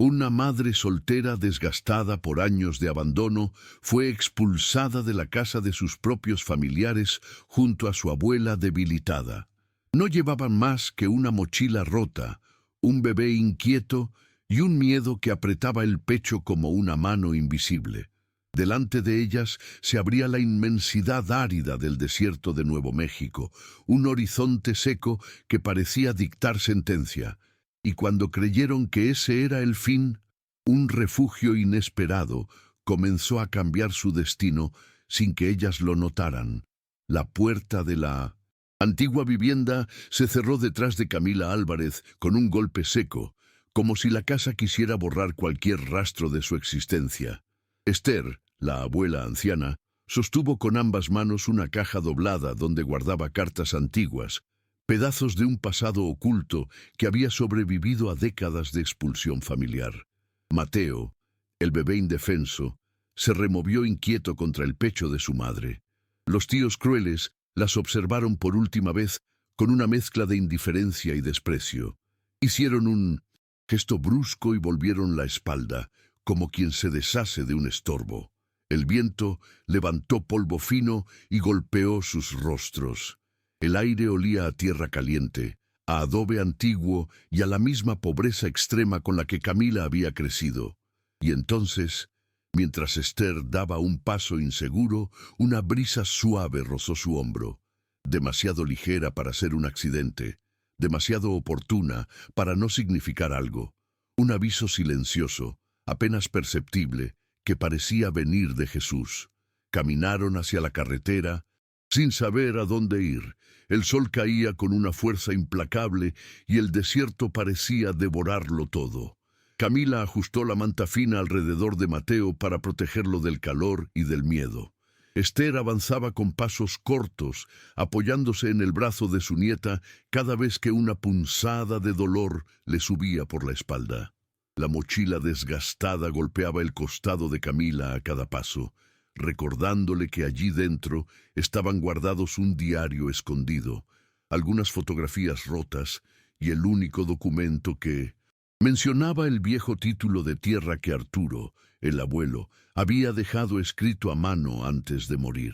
Una madre soltera desgastada por años de abandono fue expulsada de la casa de sus propios familiares junto a su abuela debilitada. No llevaban más que una mochila rota, un bebé inquieto y un miedo que apretaba el pecho como una mano invisible. Delante de ellas se abría la inmensidad árida del desierto de Nuevo México, un horizonte seco que parecía dictar sentencia. Y cuando creyeron que ese era el fin, un refugio inesperado comenzó a cambiar su destino sin que ellas lo notaran. La puerta de la antigua vivienda se cerró detrás de Camila Álvarez con un golpe seco, como si la casa quisiera borrar cualquier rastro de su existencia. Esther, la abuela anciana, sostuvo con ambas manos una caja doblada donde guardaba cartas antiguas, pedazos de un pasado oculto que había sobrevivido a décadas de expulsión familiar. Mateo, el bebé indefenso, se removió inquieto contra el pecho de su madre. Los tíos crueles las observaron por última vez con una mezcla de indiferencia y desprecio. Hicieron un gesto brusco y volvieron la espalda, como quien se deshace de un estorbo. El viento levantó polvo fino y golpeó sus rostros. El aire olía a tierra caliente, a adobe antiguo y a la misma pobreza extrema con la que Camila había crecido. Y entonces, mientras Esther daba un paso inseguro, una brisa suave rozó su hombro, demasiado ligera para ser un accidente, demasiado oportuna para no significar algo, un aviso silencioso, apenas perceptible, que parecía venir de Jesús. Caminaron hacia la carretera, sin saber a dónde ir. El sol caía con una fuerza implacable y el desierto parecía devorarlo todo. Camila ajustó la manta fina alrededor de Mateo para protegerlo del calor y del miedo. Esther avanzaba con pasos cortos, apoyándose en el brazo de su nieta cada vez que una punzada de dolor le subía por la espalda. La mochila desgastada golpeaba el costado de Camila a cada paso, recordándole que allí dentro estaban guardados un diario escondido, algunas fotografías rotas y el único documento que mencionaba el viejo título de tierra que Arturo, el abuelo, había dejado escrito a mano antes de morir.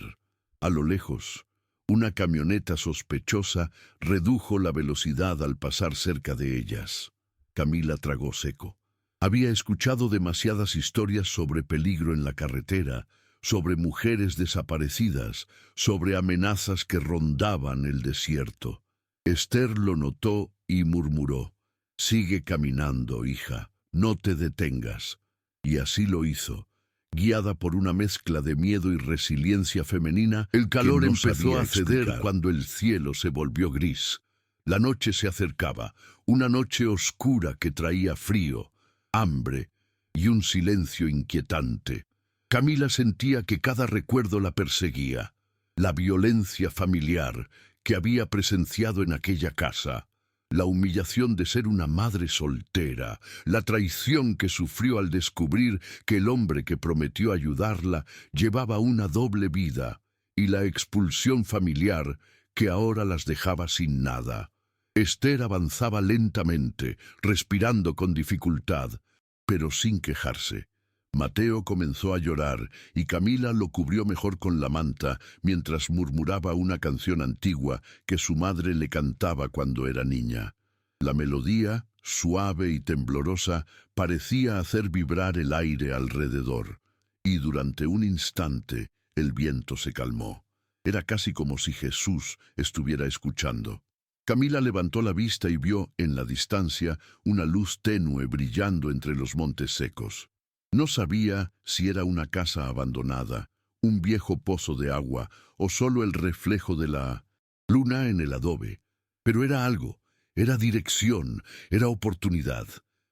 A lo lejos, una camioneta sospechosa redujo la velocidad al pasar cerca de ellas. Camila tragó seco. Había escuchado demasiadas historias sobre peligro en la carretera, sobre mujeres desaparecidas, sobre amenazas que rondaban el desierto. Esther lo notó y murmuró: «Sigue caminando, hija, no te detengas». Y así lo hizo. Guiada por una mezcla de miedo y resiliencia femenina, el calor empezó a ceder cuando el cielo se volvió gris. La noche se acercaba, una noche oscura que traía frío, hambre y un silencio inquietante. Camila sentía que cada recuerdo la perseguía. La violencia familiar que había presenciado en aquella casa, la humillación de ser una madre soltera, la traición que sufrió al descubrir que el hombre que prometió ayudarla llevaba una doble vida, y la expulsión familiar que ahora las dejaba sin nada. Esther avanzaba lentamente, respirando con dificultad, pero sin quejarse. Mateo comenzó a llorar y Camila lo cubrió mejor con la manta mientras murmuraba una canción antigua que su madre le cantaba cuando era niña. La melodía, suave y temblorosa, parecía hacer vibrar el aire alrededor, y durante un instante el viento se calmó. Era casi como si Jesús estuviera escuchando. Camila levantó la vista y vio, en la distancia, una luz tenue brillando entre los montes secos. No sabía si era una casa abandonada, un viejo pozo de agua o solo el reflejo de la luna en el adobe. Pero era algo, era dirección, era oportunidad.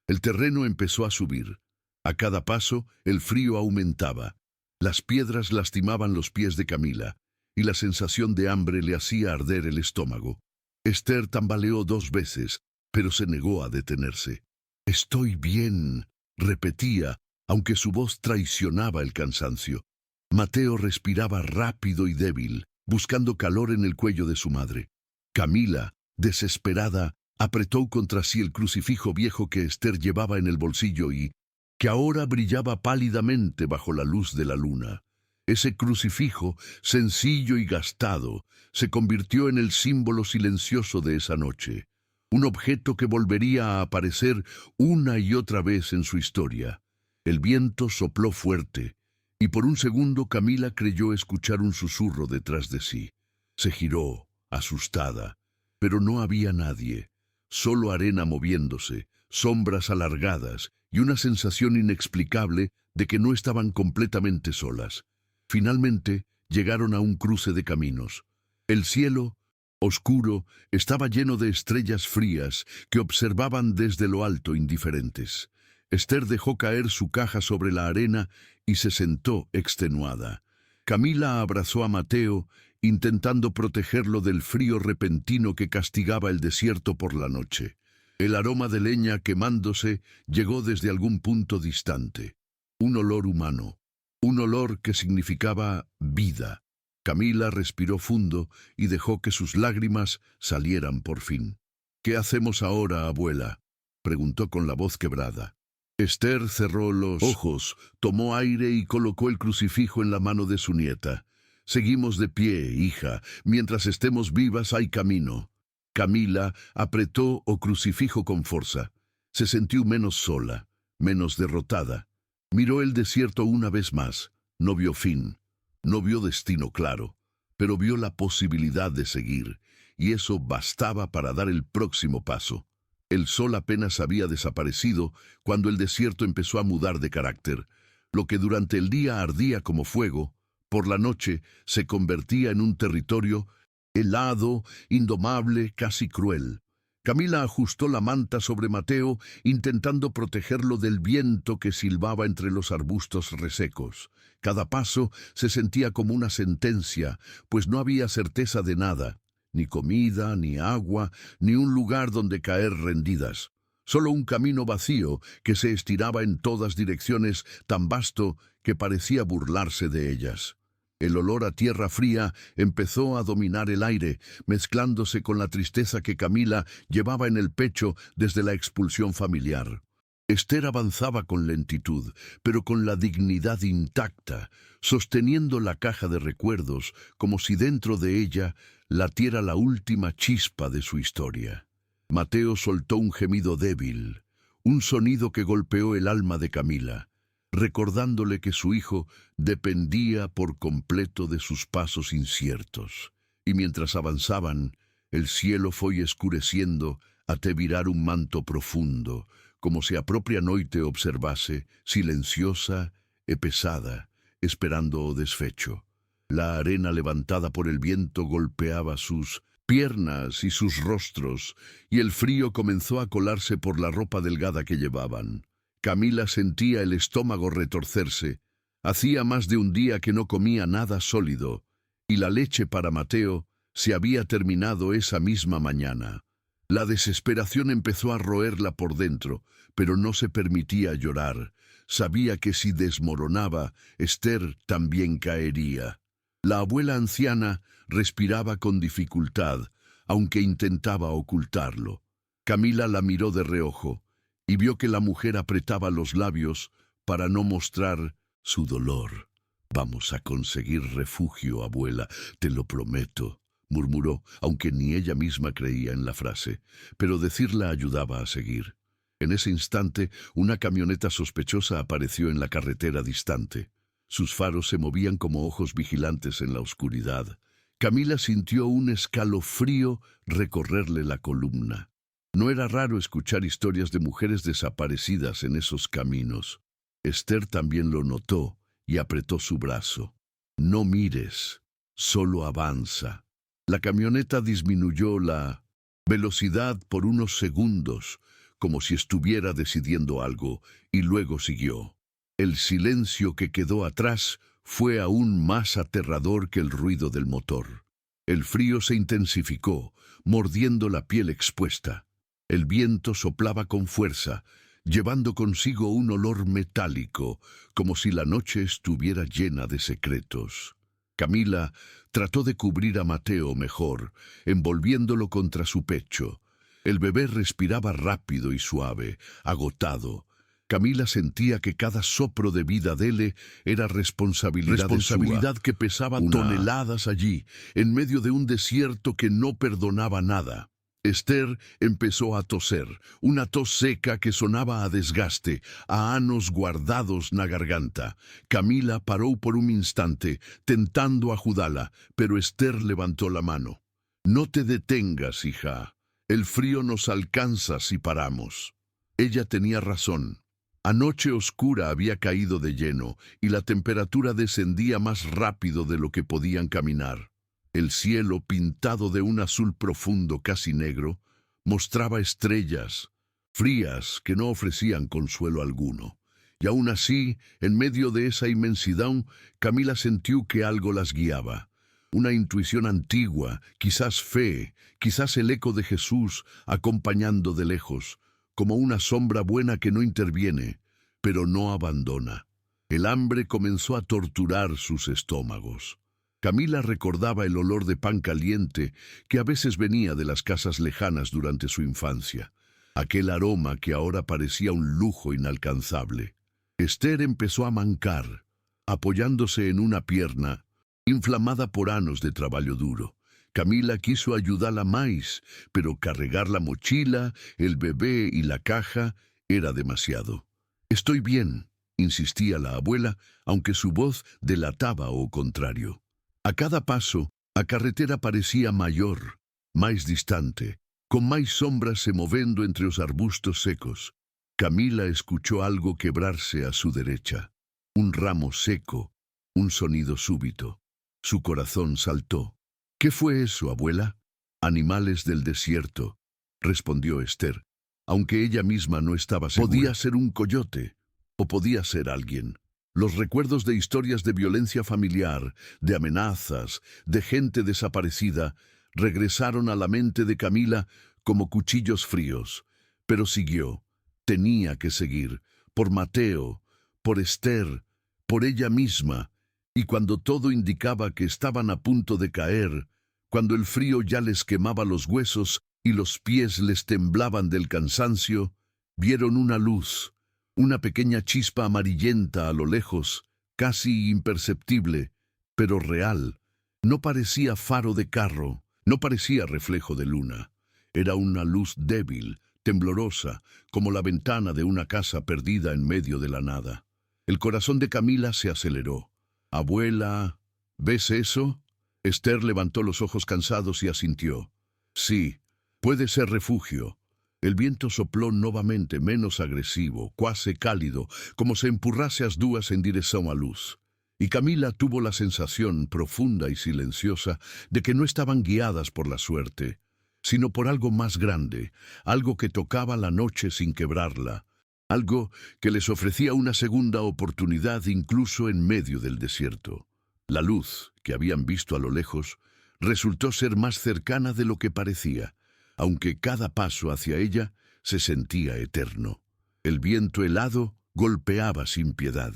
El terreno empezó a subir. A cada paso, el frío aumentaba. Las piedras lastimaban los pies de Camila, y la sensación de hambre le hacía arder el estómago. Esther tambaleó 2 veces, pero se negó a detenerse. «Estoy bien», repetía, aunque su voz traicionaba el cansancio. Mateo respiraba rápido y débil, buscando calor en el cuello de su madre. Camila, desesperada, Apretó contra sí el crucifijo viejo que Esther llevaba en el bolsillo y que ahora brillaba pálidamente bajo la luz de la luna. Ese crucifijo, sencillo y gastado, se convirtió en el símbolo silencioso de esa noche, un objeto que volvería a aparecer una y otra vez en su historia. El viento sopló fuerte, y por un segundo Camila creyó escuchar un susurro detrás de sí. Se giró, asustada, pero no había nadie, solo arena moviéndose, sombras alargadas y una sensación inexplicable de que no estaban completamente solas. Finalmente llegaron a un cruce de caminos. El cielo, oscuro, estaba lleno de estrellas frías que observaban desde lo alto indiferentes. Esther dejó caer su caja sobre la arena y se sentó extenuada. Camila abrazó a Mateo, intentando protegerlo del frío repentino que castigaba el desierto por la noche. El aroma de leña quemándose llegó desde algún punto distante. Un olor humano, un olor que significaba vida. Camila respiró fundo y dejó que sus lágrimas salieran por fin. «¿Qué hacemos ahora, abuela?», preguntó con la voz quebrada. Esther cerró los ojos, tomó aire y colocó el crucifijo en la mano de su nieta. «Seguimos de pie, hija. Mientras estemos vivas hay camino». Camila apretó el crucifijo con fuerza. Se sintió menos sola, menos derrotada. Miró el desierto una vez más. No vio fin, no vio destino claro, pero vio la posibilidad de seguir, y eso bastaba para dar el próximo paso. El sol apenas había desaparecido cuando el desierto empezó a mudar de carácter. Lo que durante el día ardía como fuego, por la noche se convertía en un territorio helado, indomable, casi cruel. Camila ajustó la manta sobre Mateo, intentando protegerlo del viento que silbaba entre los arbustos resecos. Cada paso se sentía como una sentencia, pues no había certeza de nada, ni comida, ni agua, ni un lugar donde caer rendidas. Solo un camino vacío que se estiraba en todas direcciones, tan vasto que parecía burlarse de ellas. El olor a tierra fría empezó a dominar el aire, mezclándose con la tristeza que Camila llevaba en el pecho desde la expulsión familiar. Esther avanzaba con lentitud, pero con la dignidad intacta, sosteniendo la caja de recuerdos como si dentro de ella latiera la última chispa de su historia. Mateo soltó un gemido débil, un sonido que golpeó el alma de Camila, recordándole que su hijo dependía por completo de sus pasos inciertos. Y mientras avanzaban, el cielo fue escureciendo hasta virar un manto profundo, como si a propia noite observase, silenciosa e pesada, esperando o desfecho. La arena levantada por el viento golpeaba sus piernas y sus rostros, y el frío comenzó a colarse por la ropa delgada que llevaban. Camila sentía el estómago retorcerse. Hacía más de un día que no comía nada sólido, y la leche para Mateo se había terminado esa misma mañana. La desesperación empezó a roerla por dentro, pero no se permitía llorar. Sabía que si desmoronaba, Esther también caería. La abuela anciana respiraba con dificultad, aunque intentaba ocultarlo. Camila la miró de reojo y vio que la mujer apretaba los labios para no mostrar su dolor. «Vamos a conseguir refugio, abuela, te lo prometo», murmuró, aunque ni ella misma creía en la frase, pero decirla ayudaba a seguir. En ese instante, una camioneta sospechosa apareció en la carretera distante. Sus faros se movían como ojos vigilantes en la oscuridad. Camila sintió un escalofrío recorrerle la columna. No era raro escuchar historias de mujeres desaparecidas en esos caminos. Esther también lo notó y apretó su brazo. «No mires, solo avanza». La camioneta disminuyó la velocidad por unos segundos, como si estuviera decidiendo algo, y luego siguió. El silencio que quedó atrás fue aún más aterrador que el ruido del motor. El frío se intensificó, mordiendo la piel expuesta. El viento soplaba con fuerza, llevando consigo un olor metálico, como si la noche estuviera llena de secretos. Camila trató de cubrir a Mateo mejor, envolviéndolo contra su pecho. El bebé respiraba rápido y suave, agotado. Camila sentía que cada soplo de vida de él era responsabilidad que pesaba toneladas allí, en medio de un desierto que no perdonaba nada. Esther empezó a toser, una tos seca que sonaba a desgaste, a anos guardados na garganta. Camila paró por un instante, tentando ayudarla, pero Esther levantó la mano. «No te detengas, hija. El frío nos alcanza si paramos». Ella tenía razón. Anoche oscura había caído de lleno y la temperatura descendía más rápido de lo que podían caminar. El cielo, pintado de un azul profundo casi negro, mostraba estrellas frías que no ofrecían consuelo alguno. Y aún así, en medio de esa inmensidad, Camila sintió que algo las guiaba. Una intuición antigua, quizás fe, quizás el eco de Jesús acompañando de lejos, como una sombra buena que no interviene, pero no abandona. El hambre comenzó a torturar sus estómagos. Camila recordaba el olor de pan caliente que a veces venía de las casas lejanas durante su infancia, aquel aroma que ahora parecía un lujo inalcanzable. Esther empezó a mancar, apoyándose en una pierna, inflamada por años de trabajo duro. Camila quiso ayudarla más, pero cargar la mochila, el bebé y la caja era demasiado. «Estoy bien», insistía la abuela, aunque su voz delataba lo contrario. A cada paso, la carretera parecía mayor, más distante, con más sombras se moviendo entre los arbustos secos. Camila escuchó algo quebrarse a su derecha. Un ramo seco, un sonido súbito. Su corazón saltó. «¿Qué fue eso, abuela?» «Animales del desierto», respondió Esther, aunque ella misma no estaba segura. Podía ser un coyote, o podía ser alguien. Los recuerdos de historias de violencia familiar, de amenazas, de gente desaparecida, regresaron a la mente de Camila como cuchillos fríos. Pero siguió. Tenía que seguir, por Mateo, por Esther, por ella misma. Y cuando todo indicaba que estaban a punto de caer, cuando el frío ya les quemaba los huesos y los pies les temblaban del cansancio, vieron una luz, una pequeña chispa amarillenta a lo lejos, casi imperceptible, pero real. No parecía faro de carro, no parecía reflejo de luna. Era una luz débil, temblorosa, como la ventana de una casa perdida en medio de la nada. El corazón de Camila se aceleró. «Abuela, ¿ves eso?» Esther levantó los ojos cansados y asintió. «Sí, puede ser refugio». El viento sopló nuevamente, menos agresivo, cuasi cálido, como se empurrase as dúas en dirección a luz. Y Camila tuvo la sensación profunda y silenciosa de que no estaban guiadas por la suerte, sino por algo más grande, algo que tocaba la noche sin quebrarla, algo que les ofrecía una segunda oportunidad incluso en medio del desierto. La luz, que habían visto a lo lejos, resultó ser más cercana de lo que parecía, aunque cada paso hacia ella se sentía eterno. El viento helado golpeaba sin piedad,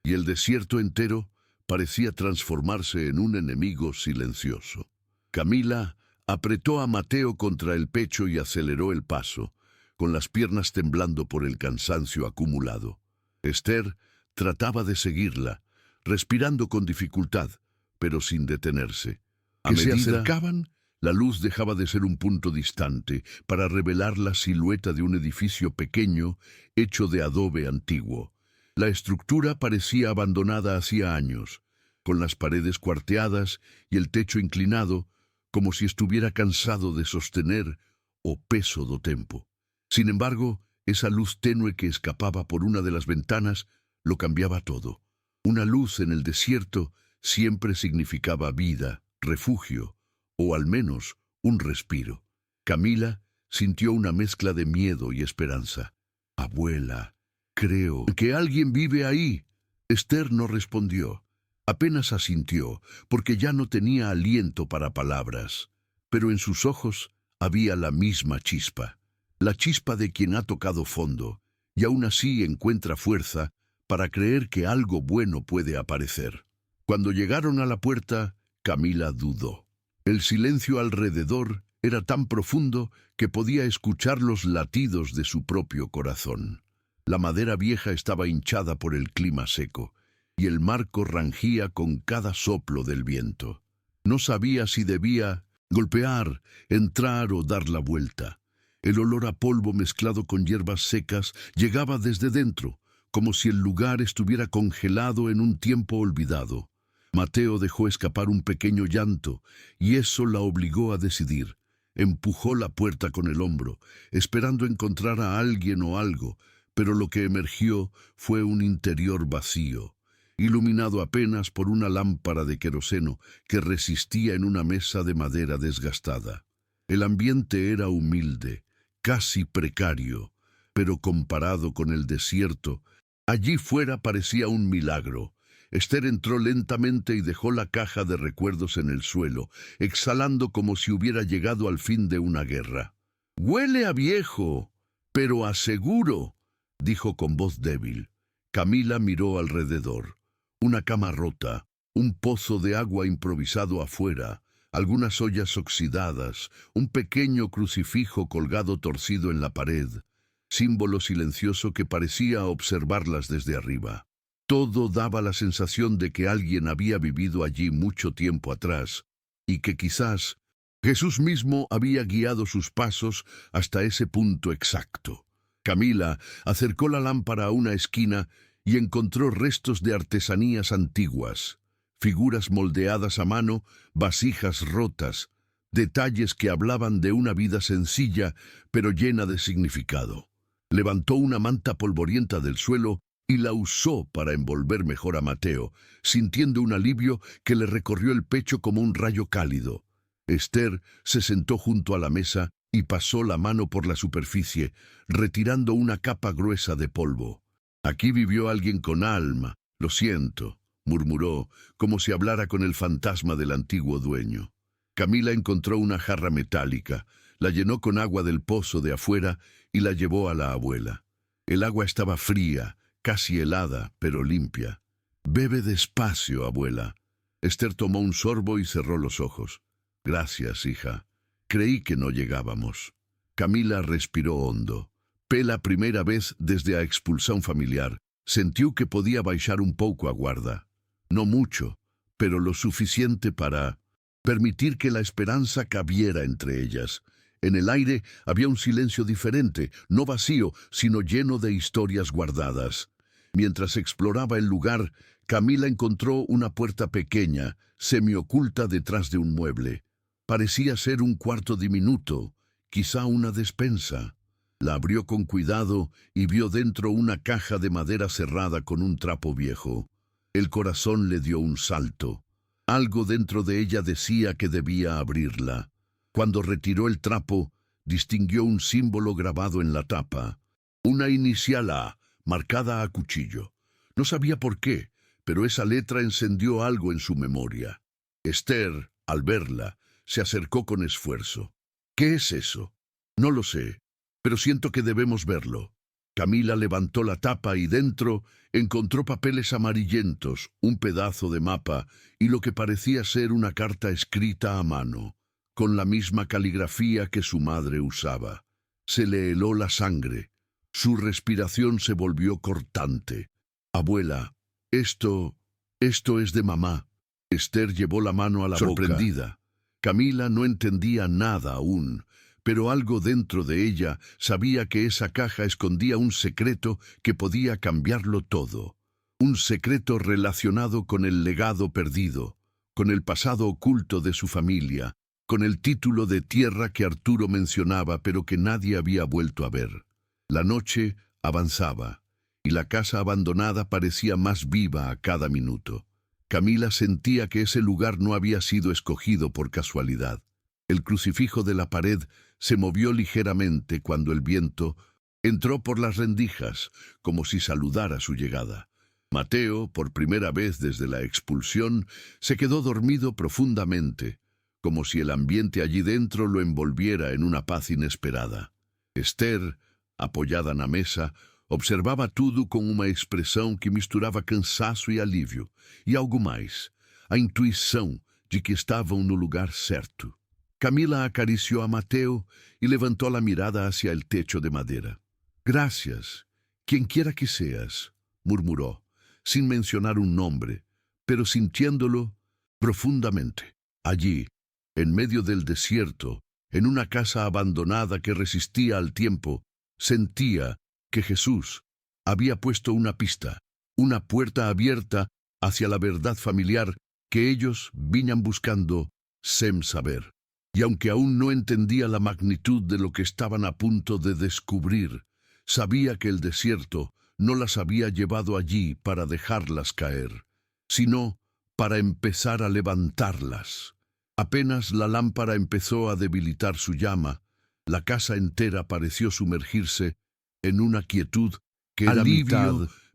y el desierto entero parecía transformarse en un enemigo silencioso. Camila apretó a Mateo contra el pecho y aceleró el paso, con las piernas temblando por el cansancio acumulado. Esther trataba de seguirla, respirando con dificultad, pero sin detenerse. A medida que se acercaban, la luz dejaba de ser un punto distante para revelar la silueta de un edificio pequeño hecho de adobe antiguo. La estructura parecía abandonada hacía años, con las paredes cuarteadas y el techo inclinado, como si estuviera cansado de sostener o peso do tempo. Sin embargo, esa luz tenue que escapaba por una de las ventanas lo cambiaba todo. Una luz en el desierto siempre significaba vida, refugio, o al menos un respiro. Camila sintió una mezcla de miedo y esperanza. «Abuela, creo que alguien vive ahí». Esther no respondió. Apenas asintió, porque ya no tenía aliento para palabras. Pero en sus ojos había la misma chispa. La chispa de quien ha tocado fondo, y aún así encuentra fuerza para creer que algo bueno puede aparecer. Cuando llegaron a la puerta, Camila dudó. El silencio alrededor Era tan profundo que podía escuchar los latidos de su propio corazón. La madera vieja estaba hinchada por el clima seco, y el marco rangía con cada soplo del viento. No sabía si debía golpear, entrar o dar la vuelta. El olor a polvo mezclado con hierbas secas llegaba desde dentro, como si el lugar estuviera congelado en un tiempo olvidado. Mateo dejó escapar un pequeño llanto, y eso la obligó a decidir. Empujó la puerta con el hombro, esperando encontrar a alguien o algo, pero lo que emergió fue un interior vacío, iluminado apenas por una lámpara de queroseno que resistía en una mesa de madera desgastada. El ambiente era humilde, casi precario, pero comparado con el desierto, allí fuera parecía un milagro. Esther entró lentamente y dejó la caja de recuerdos en el suelo, exhalando como si hubiera llegado al fin de una guerra. «Huele a viejo, pero a seguro», dijo con voz débil. Camila miró alrededor. Una cama rota, un pozo de agua improvisado afuera, algunas ollas oxidadas, un pequeño crucifijo colgado torcido en la pared, símbolo silencioso que parecía observarlas desde arriba. Todo daba la sensación de que alguien había vivido allí mucho tiempo atrás, y que quizás Jesús mismo había guiado sus pasos hasta ese punto exacto. Camila acercó la lámpara a una esquina y encontró restos de artesanías antiguas, figuras moldeadas a mano, vasijas rotas, detalles que hablaban de una vida sencilla pero llena de significado. Levantó una manta polvorienta del suelo y la usó para envolver mejor a Mateo, sintiendo un alivio que le recorrió el pecho como un rayo cálido. Esther se sentó junto a la mesa y pasó la mano por la superficie, retirando una capa gruesa de polvo. «Aquí vivió alguien con alma, lo siento», murmuró, como si hablara con el fantasma del antiguo dueño. Camila encontró una jarra metálica, la llenó con agua del pozo de afuera y la llevó a la abuela. El agua estaba fría, casi helada, pero limpia. «Bebe despacio, abuela». Esther tomó un sorbo y cerró los ojos. «Gracias, hija. Creí que no llegábamos». Camila respiró hondo. Pela primeira vez desde a expulsión familiar, sentiu que podía baixar un pouco a guarda. No mucho, pero lo suficiente para permitir que la esperanza cabiera entre ellas. En el aire había un silencio diferente, no vacío, sino lleno de historias guardadas. Mientras exploraba el lugar, Camila encontró una puerta pequeña, semioculta detrás de un mueble. Parecía ser un cuarto diminuto, quizá una despensa. La abrió con cuidado y vio dentro una caja de madera cerrada con un trapo viejo. El corazón le dio un salto. Algo dentro de ella decía que debía abrirla. Cuando retiró el trapo, distinguió un símbolo grabado en la tapa. Una inicial A, marcada a cuchillo. No sabía por qué, pero esa letra encendió algo en su memoria. Esther, al verla, se acercó con esfuerzo. «¿Qué es eso?» «No lo sé, pero siento que debemos verlo». Camila levantó la tapa y dentro encontró papeles amarillentos, un pedazo de mapa y lo que parecía ser una carta escrita a mano, con la misma caligrafía que su madre usaba. Se le heló la sangre. Su respiración se volvió cortante. «Abuela, esto es de mamá». Esther llevó la mano a la sorprendida. Boca. Camila no entendía nada aún, pero algo dentro de ella sabía que esa caja escondía un secreto que podía cambiarlo todo. Un secreto relacionado con el legado perdido, con el pasado oculto de su familia, con el título de tierra que Arturo mencionaba pero que nadie había vuelto a ver. La noche avanzaba, y la casa abandonada parecía más viva a cada minuto. Camila sentía que ese lugar no había sido escogido por casualidad. El crucifijo de la pared se movió ligeramente cuando el viento entró por las rendijas, como si saludara su llegada. Mateo, por primera vez desde la expulsión, se quedó dormido profundamente, como si el ambiente allí dentro lo envolviera en una paz inesperada. Esther, apoiada na mesa, observava tudo com uma expressão que misturava cansaço e alívio, e algo mais, a intuição de que estavam no lugar certo. Camila acarició a Mateo y levantó la mirada hacia el techo de madera. «Gracias, quien quiera que seas», murmuró, sin mencionar un nombre, pero sintiéndolo profundamente. Allí, en medio del desierto, en una casa abandonada que resistía al tiempo, sentía que Jesús había puesto una pista, una puerta abierta hacia la verdad familiar que ellos vinham buscando sem saber. Y aunque aún no entendía la magnitud de lo que estaban a punto de descubrir, sabía que el desierto no las había llevado allí para dejarlas caer, sino para empezar a levantarlas. Apenas la lámpara empezó a debilitar su llama, la casa entera pareció sumergirse en una quietud que era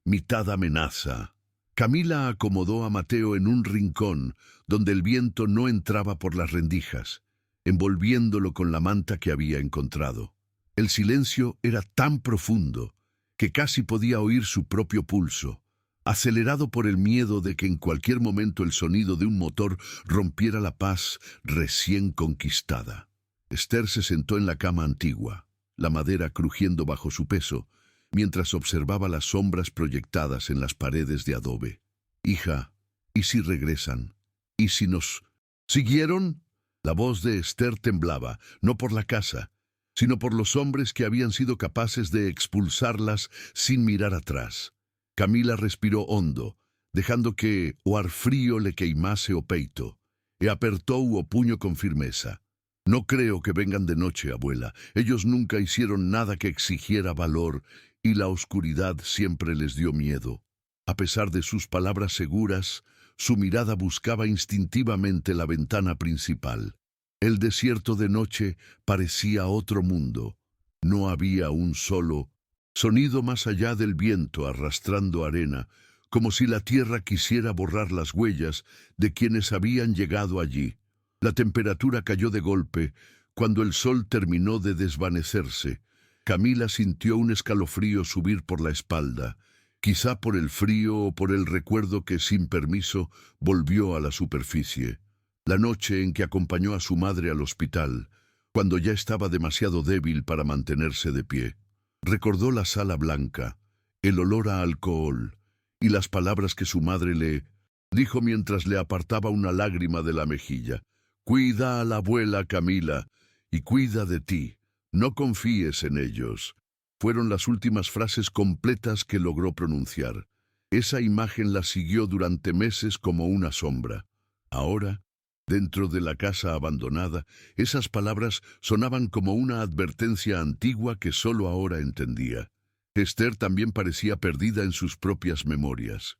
mitad amenaza. Camila acomodó a Mateo en un rincón donde el viento no entraba por las rendijas, envolviéndolo con la manta que había encontrado. El silencio era tan profundo que casi podía oír su propio pulso, acelerado por el miedo de que en cualquier momento el sonido de un motor rompiera la paz recién conquistada. Esther se sentó en la cama antigua, la madera crujiendo bajo su peso, mientras observaba las sombras proyectadas en las paredes de adobe. «Hija, ¿y si regresan? ¿Y si nos siguieron?» La voz de Esther temblaba, no por la casa, sino por los hombres que habían sido capaces de expulsarlas sin mirar atrás. Camila respiró hondo, dejando que o ar frío le queimase o peito, e apertó o puño con firmeza. «No creo que vengan de noche, abuela. Ellos nunca hicieron nada que exigiera valor, y la oscuridad siempre les dio miedo». A pesar de sus palabras seguras, su mirada buscaba instintivamente la ventana principal. El desierto de noche parecía otro mundo. No había un solo sonido más allá del viento arrastrando arena, como si la tierra quisiera borrar las huellas de quienes habían llegado allí. La temperatura cayó de golpe cuando el sol terminó de desvanecerse. Camila sintió un escalofrío subir por la espalda, quizá por el frío o por el recuerdo que sin permiso volvió a la superficie. La noche en que acompañó a su madre al hospital, cuando ya estaba demasiado débil para mantenerse de pie. Recordó la sala blanca, el olor a alcohol y las palabras que su madre le dijo mientras le apartaba una lágrima de la mejilla. «Cuida a la abuela, Camila, y cuida de ti. No confíes en ellos». Fueron las últimas frases completas que logró pronunciar. Esa imagen la siguió durante meses como una sombra. Ahora, dentro de la casa abandonada, esas palabras sonaban como una advertencia antigua que solo ahora entendía. Esther también parecía perdida en sus propias memorias.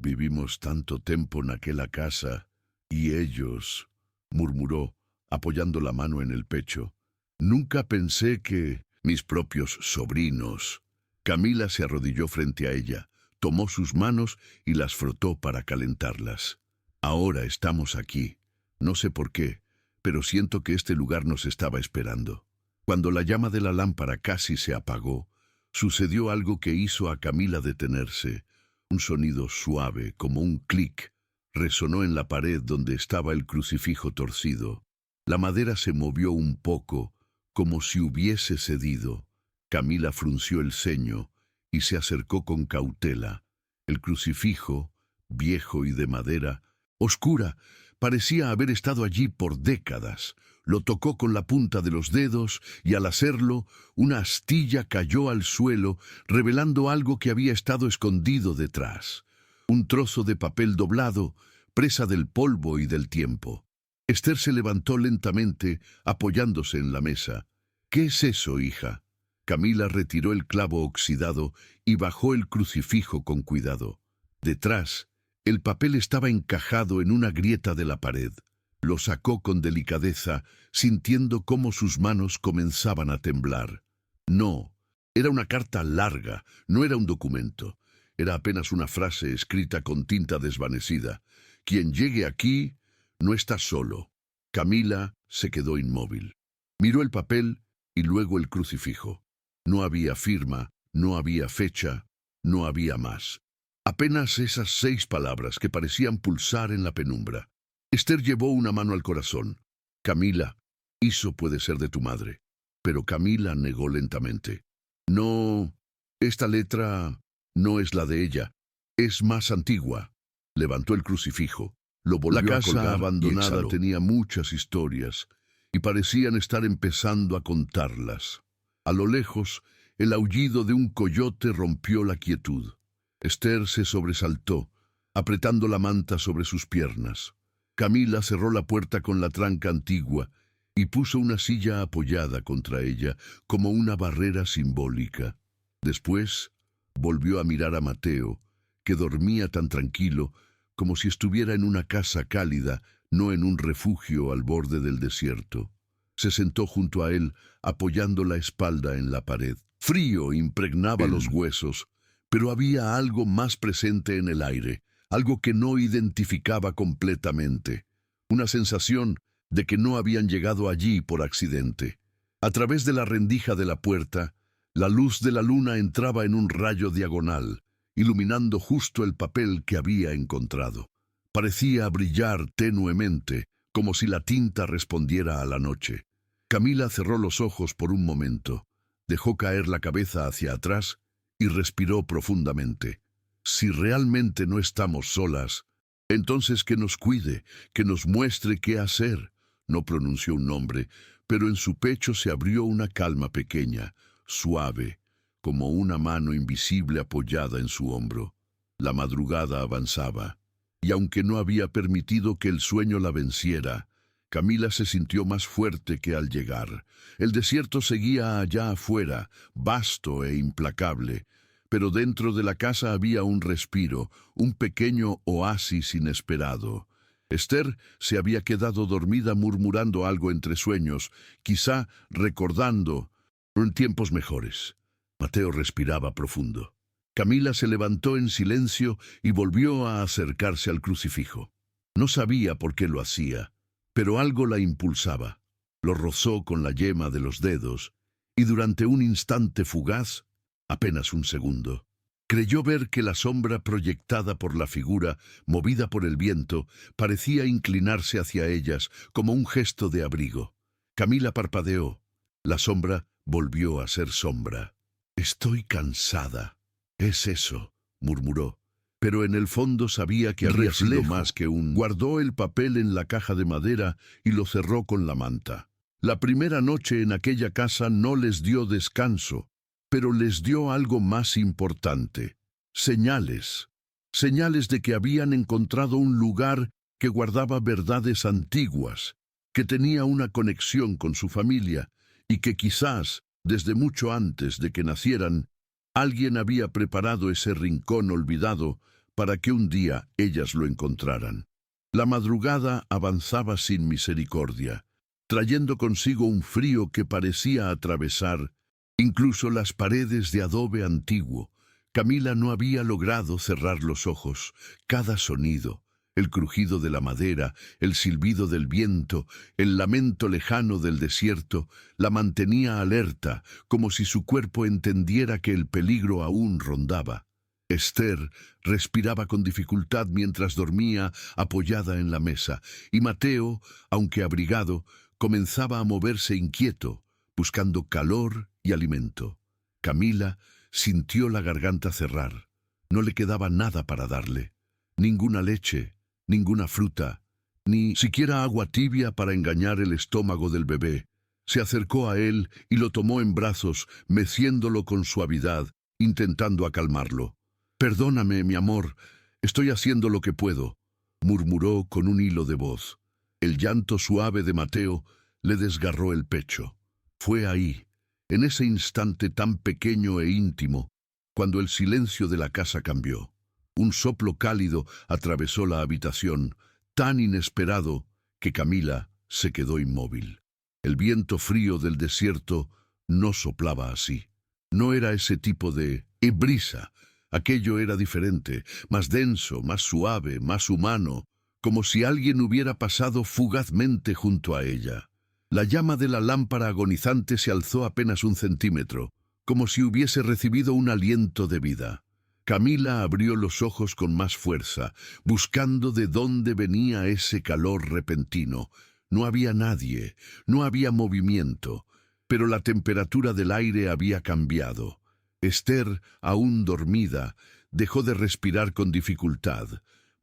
«Vivimos tanto tiempo en aquella casa, y ellos», murmuró, apoyando la mano en el pecho. «Nunca pensé que mis propios sobrinos». Camila se arrodilló frente a ella, tomó sus manos y las frotó para calentarlas. «Ahora estamos aquí. No sé por qué, pero siento que este lugar nos estaba esperando». Cuando la llama de la lámpara casi se apagó, sucedió algo que hizo a Camila detenerse. Un sonido suave, como un clic, resonó en la pared donde estaba el crucifijo torcido. La madera se movió un poco, como si hubiese cedido. Camila frunció el ceño y se acercó con cautela. El crucifijo, viejo y de madera, oscura, parecía haber estado allí por décadas. Lo tocó con la punta de los dedos y al hacerlo, una astilla cayó al suelo, revelando algo que había estado escondido detrás. Un trozo de papel doblado, presa del polvo y del tiempo. Esther se levantó lentamente, apoyándose en la mesa. «¿Qué es eso, hija?» Camila retiró el clavo oxidado y bajó el crucifijo con cuidado. Detrás, el papel estaba encajado en una grieta de la pared. Lo sacó con delicadeza, sintiendo cómo sus manos comenzaban a temblar. No, era una carta larga, no era un documento. Era apenas una frase escrita con tinta desvanecida. «Quien llegue aquí no está solo». Camila se quedó inmóvil. Miró el papel y luego el crucifijo. No había firma, no había fecha, no había más. Apenas esas 6 palabras que parecían pulsar en la penumbra. Esther llevó una mano al corazón. «Camila, Eso puede ser de tu madre. Pero Camila negó lentamente. No, esta letra no es la de ella. Es más antigua. Levantó el crucifijo, lo volvió a colgar. La casa abandonada tenía muchas historias y parecían estar empezando a contarlas. A lo lejos, el aullido de un coyote rompió la quietud. Esther se sobresaltó, apretando la manta sobre sus piernas. Camila cerró la puerta con la tranca antigua y puso una silla apoyada contra ella como una barrera simbólica. Después volvió a mirar a Mateo, que dormía tan tranquilo como si estuviera en una casa cálida, no en un refugio al borde del desierto. Se sentó junto a él, apoyando la espalda en la pared. Frío impregnaba los huesos, pero había algo más presente en el aire, algo que no identificaba completamente, una sensación de que no habían llegado allí por accidente. A través de la rendija de la puerta, la luz de la luna entraba en un rayo diagonal, iluminando justo el papel que había encontrado. Parecía brillar tenuemente, como si la tinta respondiera a la noche. Camila cerró los ojos por un momento, dejó caer la cabeza hacia atrás y respiró profundamente. Si realmente no estamos solas, entonces que nos cuide, que nos muestre qué hacer. No pronunció un nombre, pero en su pecho se abrió una calma pequeña, suave, como una mano invisible apoyada en su hombro. La madrugada avanzaba, y aunque no había permitido que el sueño la venciera, Camila se sintió más fuerte que al llegar. El desierto seguía allá afuera, vasto e implacable, pero dentro de la casa había un respiro, un pequeño oasis inesperado. Esther se había quedado dormida murmurando algo entre sueños, quizá recordando en tiempos mejores. Mateo respiraba profundo. Camila se levantó en silencio y volvió a acercarse al crucifijo. No sabía por qué lo hacía, pero algo la impulsaba. Lo rozó con la yema de los dedos y durante un instante fugaz, apenas un segundo, creyó ver que la sombra proyectada por la figura, movida por el viento, parecía inclinarse hacia ellas como un gesto de abrigo. Camila parpadeó. La sombra volvió a ser sombra. «Estoy cansada». «Es eso», murmuró, pero en el fondo sabía que había sido más que un... Guardó el papel en la caja de madera y lo cerró con la manta. La primera noche en aquella casa no les dio descanso, pero les dio algo más importante. Señales. Señales de que habían encontrado un lugar que guardaba verdades antiguas, que tenía una conexión con su familia y que quizás, desde mucho antes de que nacieran, alguien había preparado ese rincón olvidado para que un día ellas lo encontraran. La madrugada avanzaba sin misericordia, trayendo consigo un frío que parecía atravesar incluso las paredes de adobe antiguo. Camila no había logrado cerrar los ojos. Cada sonido, el crujido de la madera, el silbido del viento, el lamento lejano del desierto, la mantenía alerta, como si su cuerpo entendiera que el peligro aún rondaba. Esther respiraba con dificultad mientras dormía apoyada en la mesa, y Mateo, aunque abrigado, comenzaba a moverse inquieto, buscando calor y alimento. Camila sintió la garganta cerrar. No le quedaba nada para darle. Ninguna leche, ninguna fruta, ni siquiera agua tibia para engañar el estómago del bebé. Se acercó a él y lo tomó en brazos, meciéndolo con suavidad, intentando acalmarlo. «Perdóname, mi amor, estoy haciendo lo que puedo», murmuró con un hilo de voz. El llanto suave de Mateo le desgarró el pecho. Fue ahí, en ese instante tan pequeño e íntimo, cuando el silencio de la casa cambió. Un soplo cálido atravesó la habitación, tan inesperado que Camila se quedó inmóvil. El viento frío del desierto no soplaba así. No era ese tipo de brisa. Aquello era diferente, más denso, más suave, más humano, como si alguien hubiera pasado fugazmente junto a ella. La llama de la lámpara agonizante se alzó apenas 1 centímetro, como si hubiese recibido un aliento de vida. Camila abrió los ojos con más fuerza, buscando de dónde venía ese calor repentino. No había nadie, no había movimiento, pero la temperatura del aire había cambiado. Esther, aún dormida, dejó de respirar con dificultad.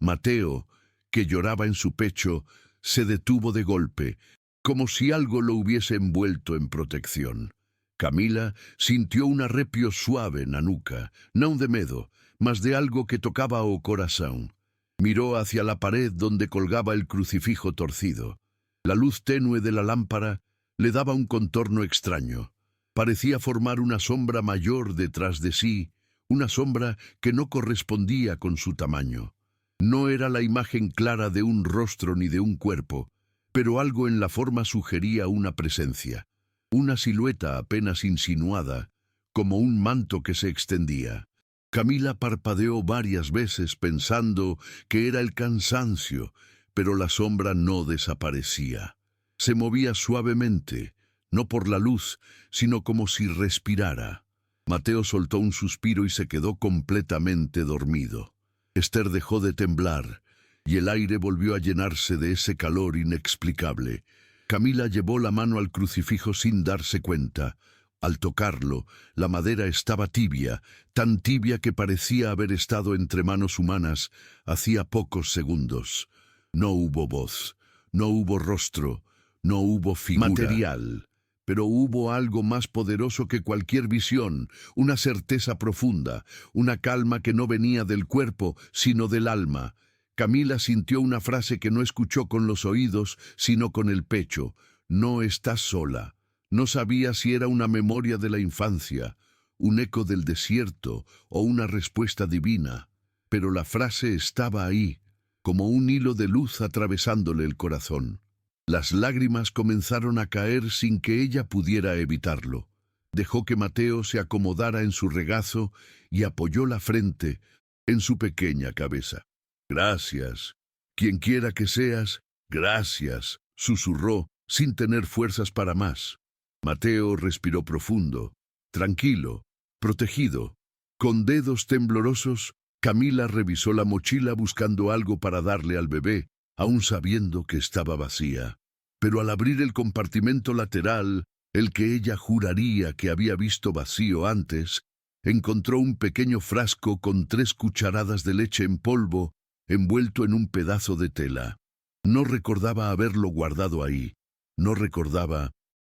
Mateo, que lloraba en su pecho, se detuvo de golpe, como si algo lo hubiese envuelto en protección. Camila sintió un arrepio suave na nuca, non de medo, mas de algo que tocaba o corazón. Miró hacia la pared donde colgaba el crucifijo torcido. La luz tenue de la lámpara le daba un contorno extraño. Parecía formar una sombra mayor detrás de sí, una sombra que no correspondía con su tamaño. No era la imagen clara de un rostro ni de un cuerpo, pero algo en la forma sugería una presencia, una silueta apenas insinuada, como un manto que se extendía. Camila parpadeó varias veces pensando que era el cansancio, pero la sombra no desaparecía. Se movía suavemente, no por la luz, sino como si respirara. Mateo soltó un suspiro y se quedó completamente dormido. Esther dejó de temblar, y el aire volvió a llenarse de ese calor inexplicable. Camila llevó la mano al crucifijo sin darse cuenta. Al tocarlo, la madera estaba tibia, tan tibia que parecía haber estado entre manos humanas hacía pocos segundos. No hubo voz, no hubo rostro, no hubo figura material, pero hubo algo más poderoso que cualquier visión, una certeza profunda, una calma que no venía del cuerpo, sino del alma. Camila sintió una frase que no escuchó con los oídos, sino con el pecho. No estás sola. No sabía si era una memoria de la infancia, un eco del desierto o una respuesta divina, pero la frase estaba ahí, como un hilo de luz atravesándole el corazón. Las lágrimas comenzaron a caer sin que ella pudiera evitarlo. Dejó que Mateo se acomodara en su regazo y apoyó la frente en su pequeña cabeza. «Gracias. Quienquiera que seas, gracias», susurró, sin tener fuerzas para más. Mateo respiró profundo, tranquilo, protegido. Con dedos temblorosos, Camila revisó la mochila buscando algo para darle al bebé, aún sabiendo que estaba vacía. Pero al abrir el compartimento lateral, el que ella juraría que había visto vacío antes, encontró un pequeño frasco con 3 cucharadas de leche en polvo, envuelto en un pedazo de tela. No recordaba haberlo guardado ahí. No recordaba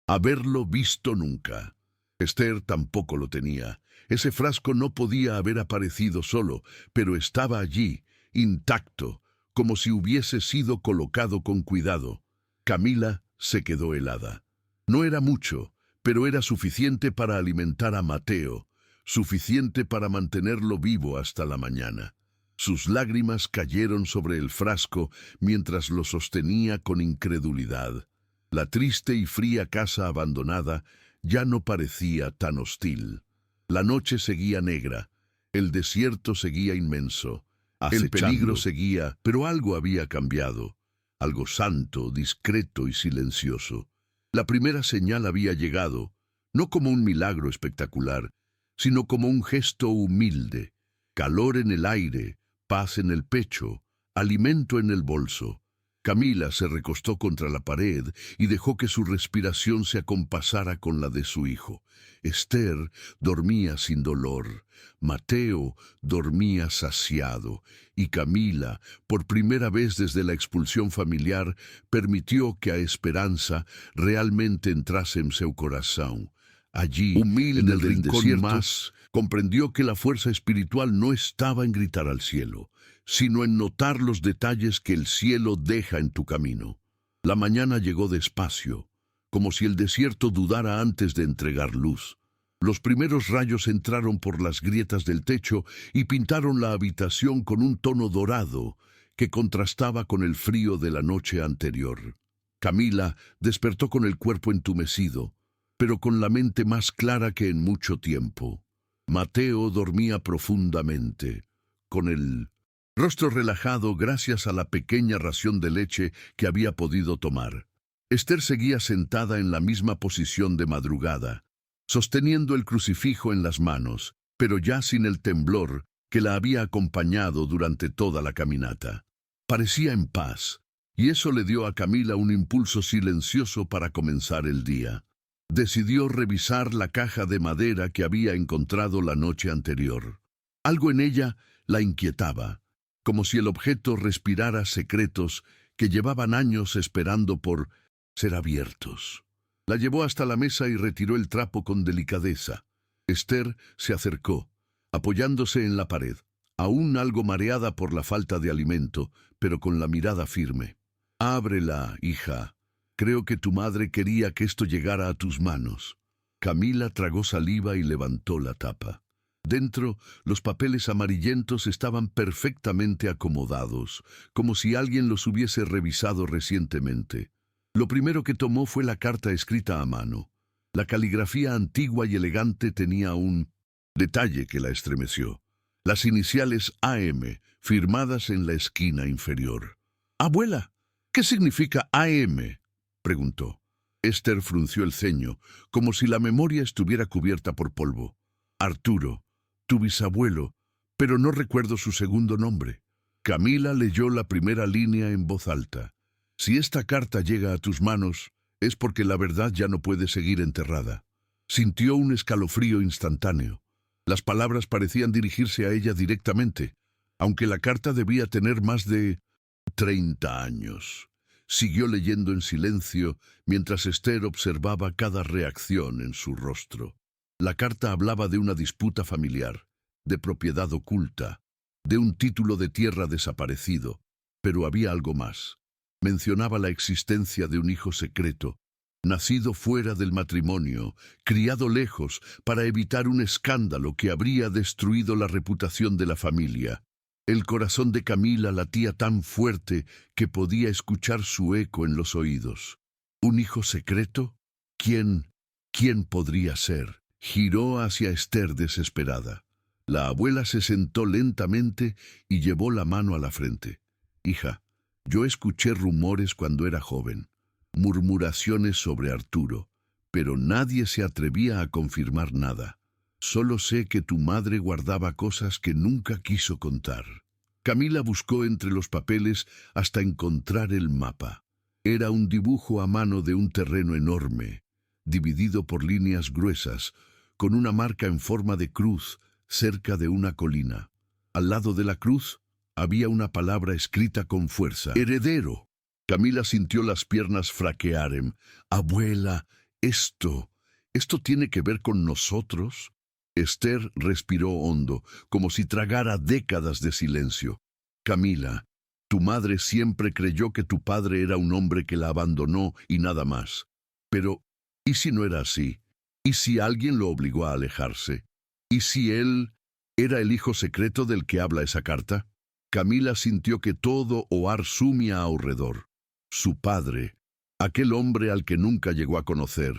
haberlo visto nunca. Esther tampoco lo tenía. Ese frasco no podía haber aparecido solo, pero estaba allí, intacto, como si hubiese sido colocado con cuidado. Camila se quedó helada. No era mucho, pero era suficiente para alimentar a Mateo, suficiente para mantenerlo vivo hasta la mañana. Sus lágrimas cayeron sobre el frasco mientras lo sostenía con incredulidad. La triste y fría casa abandonada ya no parecía tan hostil. La noche seguía negra, el desierto seguía inmenso, el peligro seguía, pero algo había cambiado, algo santo, discreto y silencioso. La primera señal había llegado, no como un milagro espectacular, sino como un gesto humilde, calor en el aire, paz en el pecho, alimento en el bolso. Camila se recostó contra la pared y dejó que su respiración se acompasara con la de su hijo. Esther dormía sin dolor, Mateo dormía saciado, y Camila, por primera vez desde la expulsión familiar, permitió que a esperanza realmente entrase en su corazón. Allí, humilde en el rincón más, comprendió que la fuerza espiritual no estaba en gritar al cielo, sino en notar los detalles que el cielo deja en tu camino. La mañana llegó despacio, como si el desierto dudara antes de entregar luz. Los primeros rayos entraron por las grietas del techo y pintaron la habitación con un tono dorado que contrastaba con el frío de la noche anterior. Camila despertó con el cuerpo entumecido, pero con la mente más clara que en mucho tiempo. Mateo dormía profundamente, con el rostro relajado gracias a la pequeña ración de leche que había podido tomar. Esther seguía sentada en la misma posición de madrugada, sosteniendo el crucifijo en las manos, pero ya sin el temblor que la había acompañado durante toda la caminata. Parecía en paz, y eso le dio a Camila un impulso silencioso para comenzar el día. Decidió revisar la caja de madera que había encontrado la noche anterior. Algo en ella la inquietaba, como si el objeto respirara secretos que llevaban años esperando por ser abiertos. La llevó hasta la mesa y retiró el trapo con delicadeza. Esther se acercó, apoyándose en la pared, aún algo mareada por la falta de alimento, pero con la mirada firme. «Ábrela, hija. Creo que tu madre quería que esto llegara a tus manos». Camila tragó saliva y levantó la tapa. Dentro, los papeles amarillentos estaban perfectamente acomodados, como si alguien los hubiese revisado recientemente. Lo primero que tomó fue la carta escrita a mano. La caligrafía antigua y elegante tenía un detalle que la estremeció. Las iniciales AM, firmadas en la esquina inferior. «Abuela, ¿qué significa AM?», preguntó. Esther frunció el ceño, como si la memoria estuviera cubierta por polvo. «Arturo, tu bisabuelo, pero no recuerdo su segundo nombre». Camila leyó la primera línea en voz alta. «Si esta carta llega a tus manos, es porque la verdad ya no puede seguir enterrada». Sintió un escalofrío instantáneo. Las palabras parecían dirigirse a ella directamente, aunque la carta debía tener más de 30 años. Siguió leyendo en silencio mientras Esther observaba cada reacción en su rostro. La carta hablaba de una disputa familiar, de propiedad oculta, de un título de tierra desaparecido, pero había algo más. Mencionaba la existencia de un hijo secreto, nacido fuera del matrimonio, criado lejos para evitar un escándalo que habría destruido la reputación de la familia. El corazón de Camila latía tan fuerte que podía escuchar su eco en los oídos. ¿Un hijo secreto? ¿Quién podría ser? Giró hacia Esther desesperada. La abuela se sentó lentamente y llevó la mano a la frente. «Hija, yo escuché rumores cuando era joven, murmuraciones sobre Arturo, pero nadie se atrevía a confirmar nada. Solo sé que tu madre guardaba cosas que nunca quiso contar». Camila buscó entre los papeles hasta encontrar el mapa. Era un dibujo a mano de un terreno enorme, dividido por líneas gruesas, con una marca en forma de cruz cerca de una colina. Al lado de la cruz había una palabra escrita con fuerza: «Heredero». Camila sintió las piernas fraquear. «Abuela, ¿esto tiene que ver con nosotros?». Esther respiró hondo, como si tragara décadas de silencio. «Camila, tu madre siempre creyó que tu padre era un hombre que la abandonó y nada más. Pero, ¿y si no era así? ¿Y si alguien lo obligó a alejarse? ¿Y si él era el hijo secreto del que habla esa carta?». Camila sintió que todo Oar sumía alrededor. Su padre, aquel hombre al que nunca llegó a conocer,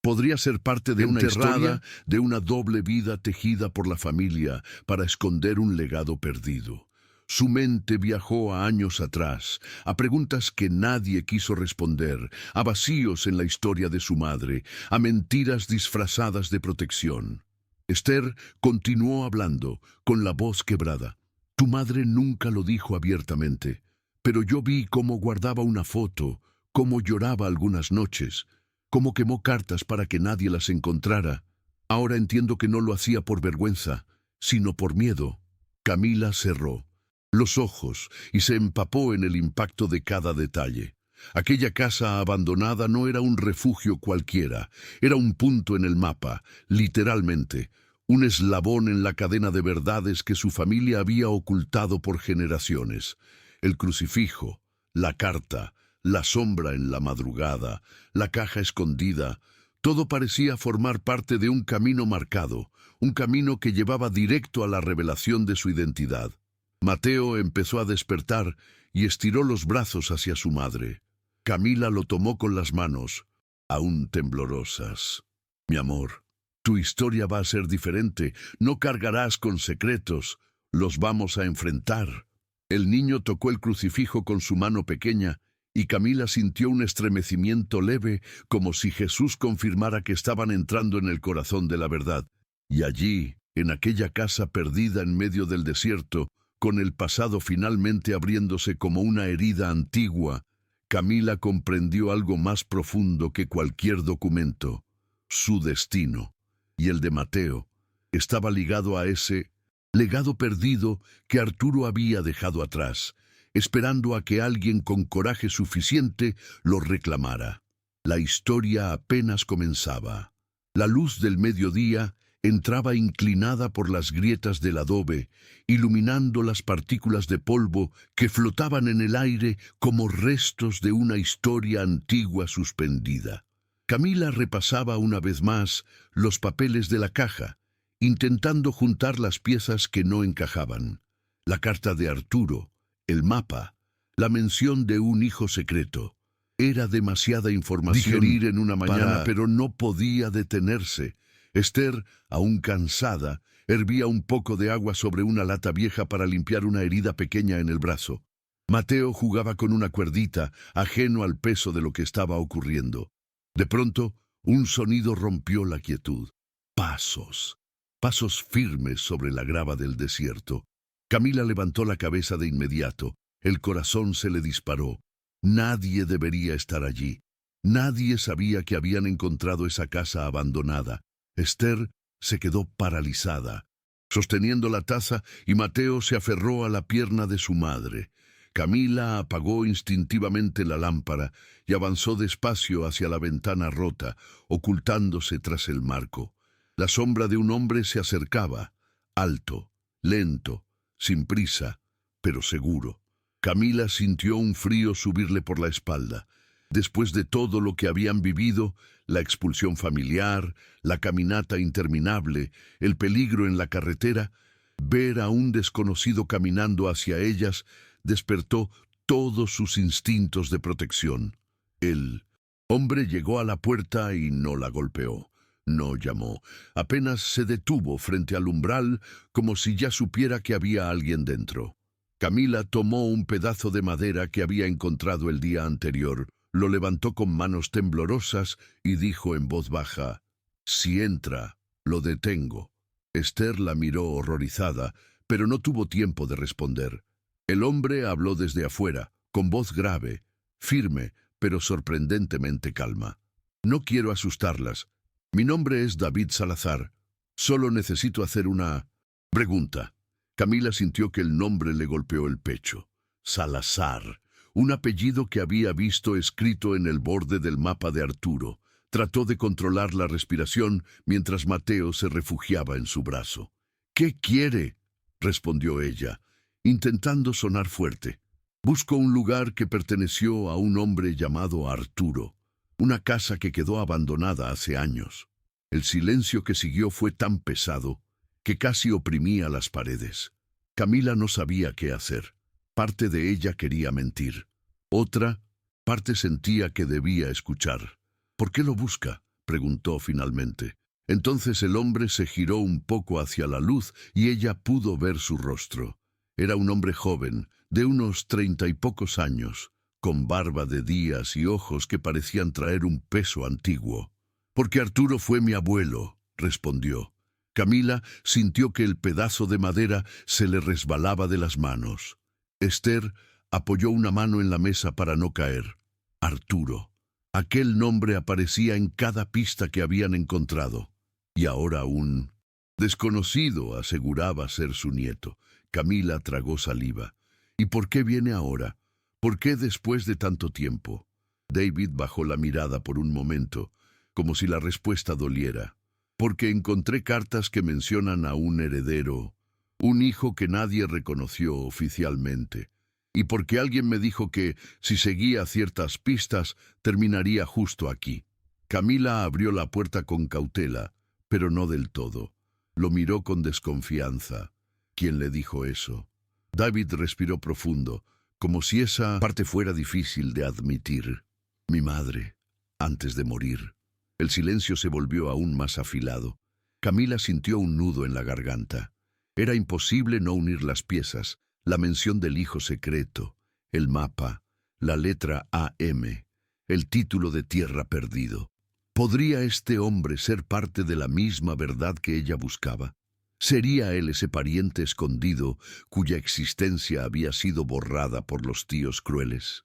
podría ser parte de una historia, de una doble vida tejida por la familia para esconder un legado perdido. Su mente viajó a años atrás, a preguntas que nadie quiso responder, a vacíos en la historia de su madre, a mentiras disfrazadas de protección. Esther continuó hablando, con la voz quebrada. «Tu madre nunca lo dijo abiertamente, pero yo vi cómo guardaba una foto, cómo lloraba algunas noches, cómo quemó cartas para que nadie las encontrara. Ahora entiendo que no lo hacía por vergüenza, sino por miedo». Camila cerró los ojos y se empapó en el impacto de cada detalle. Aquella casa abandonada no era un refugio cualquiera, era un punto en el mapa, literalmente, un eslabón en la cadena de verdades que su familia había ocultado por generaciones. El crucifijo, la carta, la sombra en la madrugada, la caja escondida, todo parecía formar parte de un camino marcado, un camino que llevaba directo a la revelación de su identidad. Mateo empezó a despertar y estiró los brazos hacia su madre. Camila lo tomó con las manos, aún temblorosas. «Mi amor, tu historia va a ser diferente, no cargarás con secretos, los vamos a enfrentar». El niño tocó el crucifijo con su mano pequeña y Camila sintió un estremecimiento leve, como si Jesús confirmara que estaban entrando en el corazón de la verdad. Y allí, en aquella casa perdida en medio del desierto, con el pasado finalmente abriéndose como una herida antigua, Camila comprendió algo más profundo que cualquier documento. Su destino, y el de Mateo, estaba ligado a ese legado perdido que Arturo había dejado atrás, esperando a que alguien con coraje suficiente lo reclamara. La historia apenas comenzaba. La luz del mediodía entraba inclinada por las grietas del adobe, iluminando las partículas de polvo que flotaban en el aire como restos de una historia antigua suspendida. Camila repasaba una vez más los papeles de la caja, intentando juntar las piezas que no encajaban. La carta de Arturo, el mapa, la mención de un hijo secreto. Era demasiada información digerir en una mañana, pero no podía detenerse. Esther, aún cansada, hervía un poco de agua sobre una lata vieja para limpiar una herida pequeña en el brazo. Mateo jugaba con una cuerdita, ajeno al peso de lo que estaba ocurriendo. De pronto, un sonido rompió la quietud. Pasos. Pasos firmes sobre la grava del desierto. Camila levantó la cabeza de inmediato. El corazón se le disparó. Nadie debería estar allí. Nadie sabía que habían encontrado esa casa abandonada. Esther se quedó paralizada, sosteniendo la taza, y Mateo se aferró a la pierna de su madre. Camila apagó instintivamente la lámpara y avanzó despacio hacia la ventana rota, ocultándose tras el marco. La sombra de un hombre se acercaba, alto, lento, sin prisa, pero seguro. Camila sintió un frío subirle por la espalda. Después de todo lo que habían vivido, la expulsión familiar, la caminata interminable, el peligro en la carretera, ver a un desconocido caminando hacia ellas despertó todos sus instintos de protección. El hombre llegó a la puerta y no la golpeó. No llamó. Apenas se detuvo frente al umbral, como si ya supiera que había alguien dentro. Camila tomó un pedazo de madera que había encontrado el día anterior, lo levantó con manos temblorosas y dijo en voz baja: «Si entra, lo detengo». Esther la miró horrorizada, pero no tuvo tiempo de responder. El hombre habló desde afuera, con voz grave, firme, pero sorprendentemente calma. «No quiero asustarlas. Mi nombre es David Salazar. Solo necesito hacer una pregunta». Camila sintió que el nombre le golpeó el pecho. Salazar, un apellido que había visto escrito en el borde del mapa de Arturo. Trató de controlar la respiración mientras Mateo se refugiaba en su brazo. «¿Qué quiere?», respondió ella, intentando sonar fuerte. «Busco un lugar que perteneció a un hombre llamado Arturo, una casa que quedó abandonada hace años». El silencio que siguió fue tan pesado que casi oprimía las paredes. Camila no sabía qué hacer. Parte de ella quería mentir. Otra parte sentía que debía escuchar. «¿Por qué lo busca?», preguntó finalmente. Entonces el hombre se giró un poco hacia la luz y ella pudo ver su rostro. Era un hombre joven, de unos 30 y pocos años, con barba de días y ojos que parecían traer un peso antiguo. «Porque Arturo fue mi abuelo», respondió. Camila sintió que el pedazo de madera se le resbalaba de las manos. Esther apoyó una mano en la mesa para no caer. Arturo. Aquel nombre aparecía en cada pista que habían encontrado. Y ahora un desconocido aseguraba ser su nieto. Camila tragó saliva. «¿Y por qué viene ahora? ¿Por qué después de tanto tiempo?». David bajó la mirada por un momento, como si la respuesta doliera. «Porque encontré cartas que mencionan a un heredero, un hijo que nadie reconoció oficialmente. Y porque alguien me dijo que, si seguía ciertas pistas, terminaría justo aquí». Camila abrió la puerta con cautela, pero no del todo. Lo miró con desconfianza. ¿Quién le dijo eso? David respiró profundo, como si esa parte fuera difícil de admitir. «Mi madre, antes de morir». El silencio se volvió aún más afilado. Camila sintió un nudo en la garganta. Era imposible no unir las piezas, la mención del hijo secreto, el mapa, la letra AM, el título de Tierra Perdido. ¿Podría este hombre ser parte de la misma verdad que ella buscaba? ¿Sería él ese pariente escondido cuya existencia había sido borrada por los tíos crueles?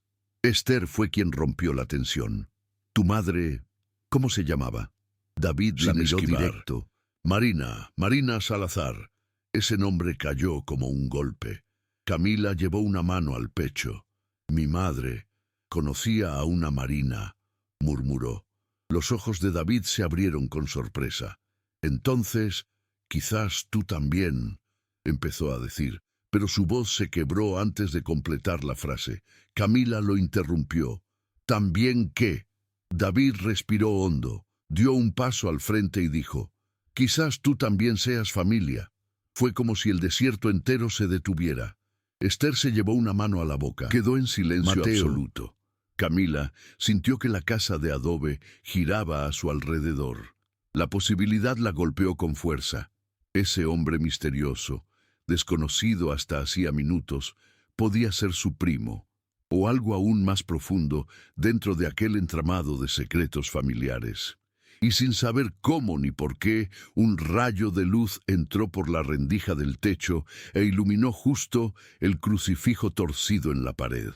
Esther fue quien rompió la tensión. «¿Tu madre, cómo se llamaba?» David la miró directo. Marina Salazar». Ese nombre cayó como un golpe. Camila llevó una mano al pecho. «Mi madre conocía a una Marina», murmuró. Los ojos de David se abrieron con sorpresa. «Entonces, quizás tú también», empezó a decir, pero su voz se quebró antes de completar la frase. Camila lo interrumpió. «¿También qué?» David respiró hondo, dio un paso al frente y dijo, «Quizás tú también seas familia». Fue como si el desierto entero se detuviera. Esther se llevó una mano a la boca. Quedó en silencio absoluto. Camila sintió que la casa de adobe giraba a su alrededor. La posibilidad la golpeó con fuerza. Ese hombre misterioso, desconocido hasta hacía minutos, podía ser su primo, o algo aún más profundo dentro de aquel entramado de secretos familiares. Y sin saber cómo ni por qué, un rayo de luz entró por la rendija del techo e iluminó justo el crucifijo torcido en la pared.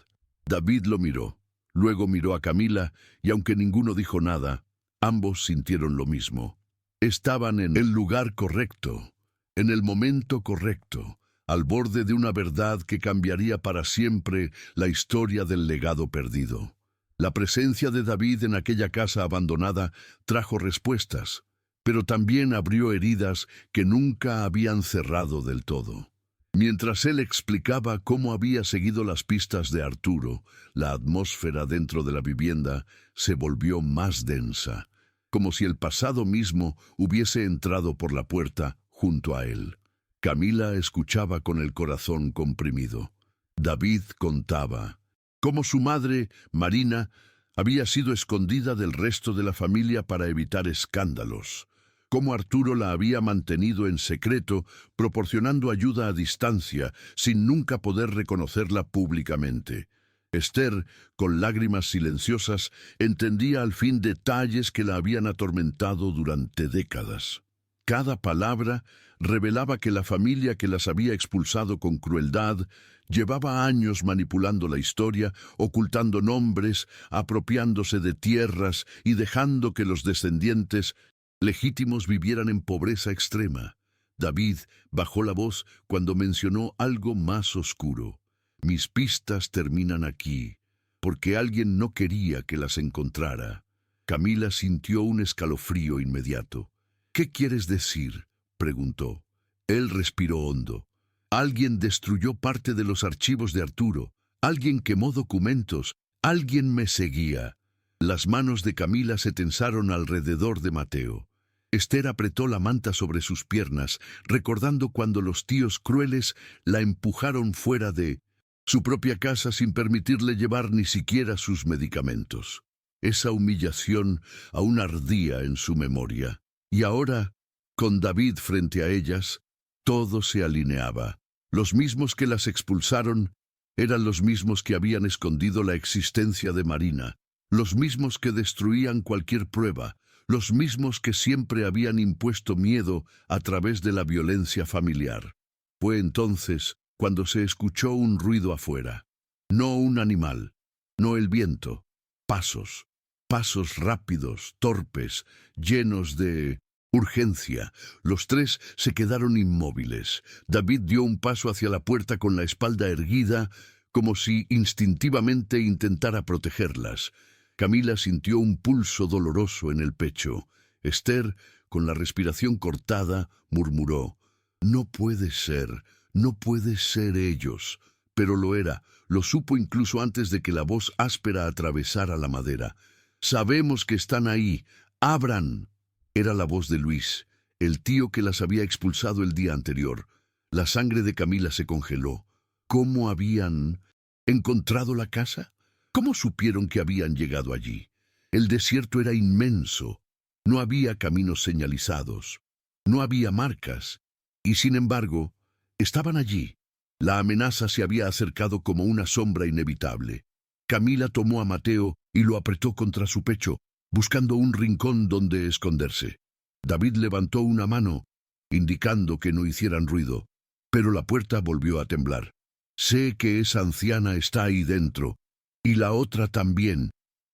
David lo miró, luego miró a Camila, y aunque ninguno dijo nada, ambos sintieron lo mismo. Estaban en el lugar correcto, en el momento correcto, al borde de una verdad que cambiaría para siempre la historia del legado perdido. La presencia de David en aquella casa abandonada trajo respuestas, pero también abrió heridas que nunca habían cerrado del todo. Mientras él explicaba cómo había seguido las pistas de Arturo, la atmósfera dentro de la vivienda se volvió más densa, como si el pasado mismo hubiese entrado por la puerta junto a él. Camila escuchaba con el corazón comprimido. David contaba cómo su madre, Marina, había sido escondida del resto de la familia para evitar escándalos, cómo Arturo la había mantenido en secreto, proporcionando ayuda a distancia, sin nunca poder reconocerla públicamente. Esther, con lágrimas silenciosas, entendía al fin detalles que la habían atormentado durante décadas. Cada palabra revelaba que la familia que las había expulsado con crueldad llevaba años manipulando la historia, ocultando nombres, apropiándose de tierras y dejando que los descendientes legítimos vivieran en pobreza extrema. David bajó la voz cuando mencionó algo más oscuro. «Mis pistas terminan aquí, porque alguien no quería que las encontrara». Camila sintió un escalofrío inmediato. «¿Qué quieres decir?», preguntó. Él respiró hondo. «Alguien destruyó parte de los archivos de Arturo. Alguien quemó documentos. Alguien me seguía». Las manos de Camila se tensaron alrededor de Mateo. Esther apretó la manta sobre sus piernas, recordando cuando los tíos crueles la empujaron fuera de su propia casa sin permitirle llevar ni siquiera sus medicamentos. Esa humillación aún ardía en su memoria. Y ahora, con David frente a ellas, todo se alineaba. Los mismos que las expulsaron eran los mismos que habían escondido la existencia de Marina, los mismos que destruían cualquier prueba, los mismos que siempre habían impuesto miedo a través de la violencia familiar. Fue entonces cuando se escuchó un ruido afuera. No un animal, no el viento, pasos. Pasos rápidos, torpes, llenos de urgencia. Los tres se quedaron inmóviles. David dio un paso hacia la puerta con la espalda erguida, como si instintivamente intentara protegerlas. Camila sintió un pulso doloroso en el pecho. Esther, con la respiración cortada, murmuró, «No puede ser ellos». Pero lo era, lo supo incluso antes de que la voz áspera atravesara la madera. «Sabemos que están ahí. ¡Abran!». Era la voz de Luis, el tío que las había expulsado el día anterior. La sangre de Camila se congeló. ¿Cómo habían encontrado la casa? ¿Cómo supieron que habían llegado allí? El desierto era inmenso. No había caminos señalizados. No había marcas. Y sin embargo, estaban allí. La amenaza se había acercado como una sombra inevitable. Camila tomó a Mateo y lo apretó contra su pecho, buscando un rincón donde esconderse. David levantó una mano, indicando que no hicieran ruido, pero la puerta volvió a temblar. «Sé que esa anciana está ahí dentro», Y la otra también.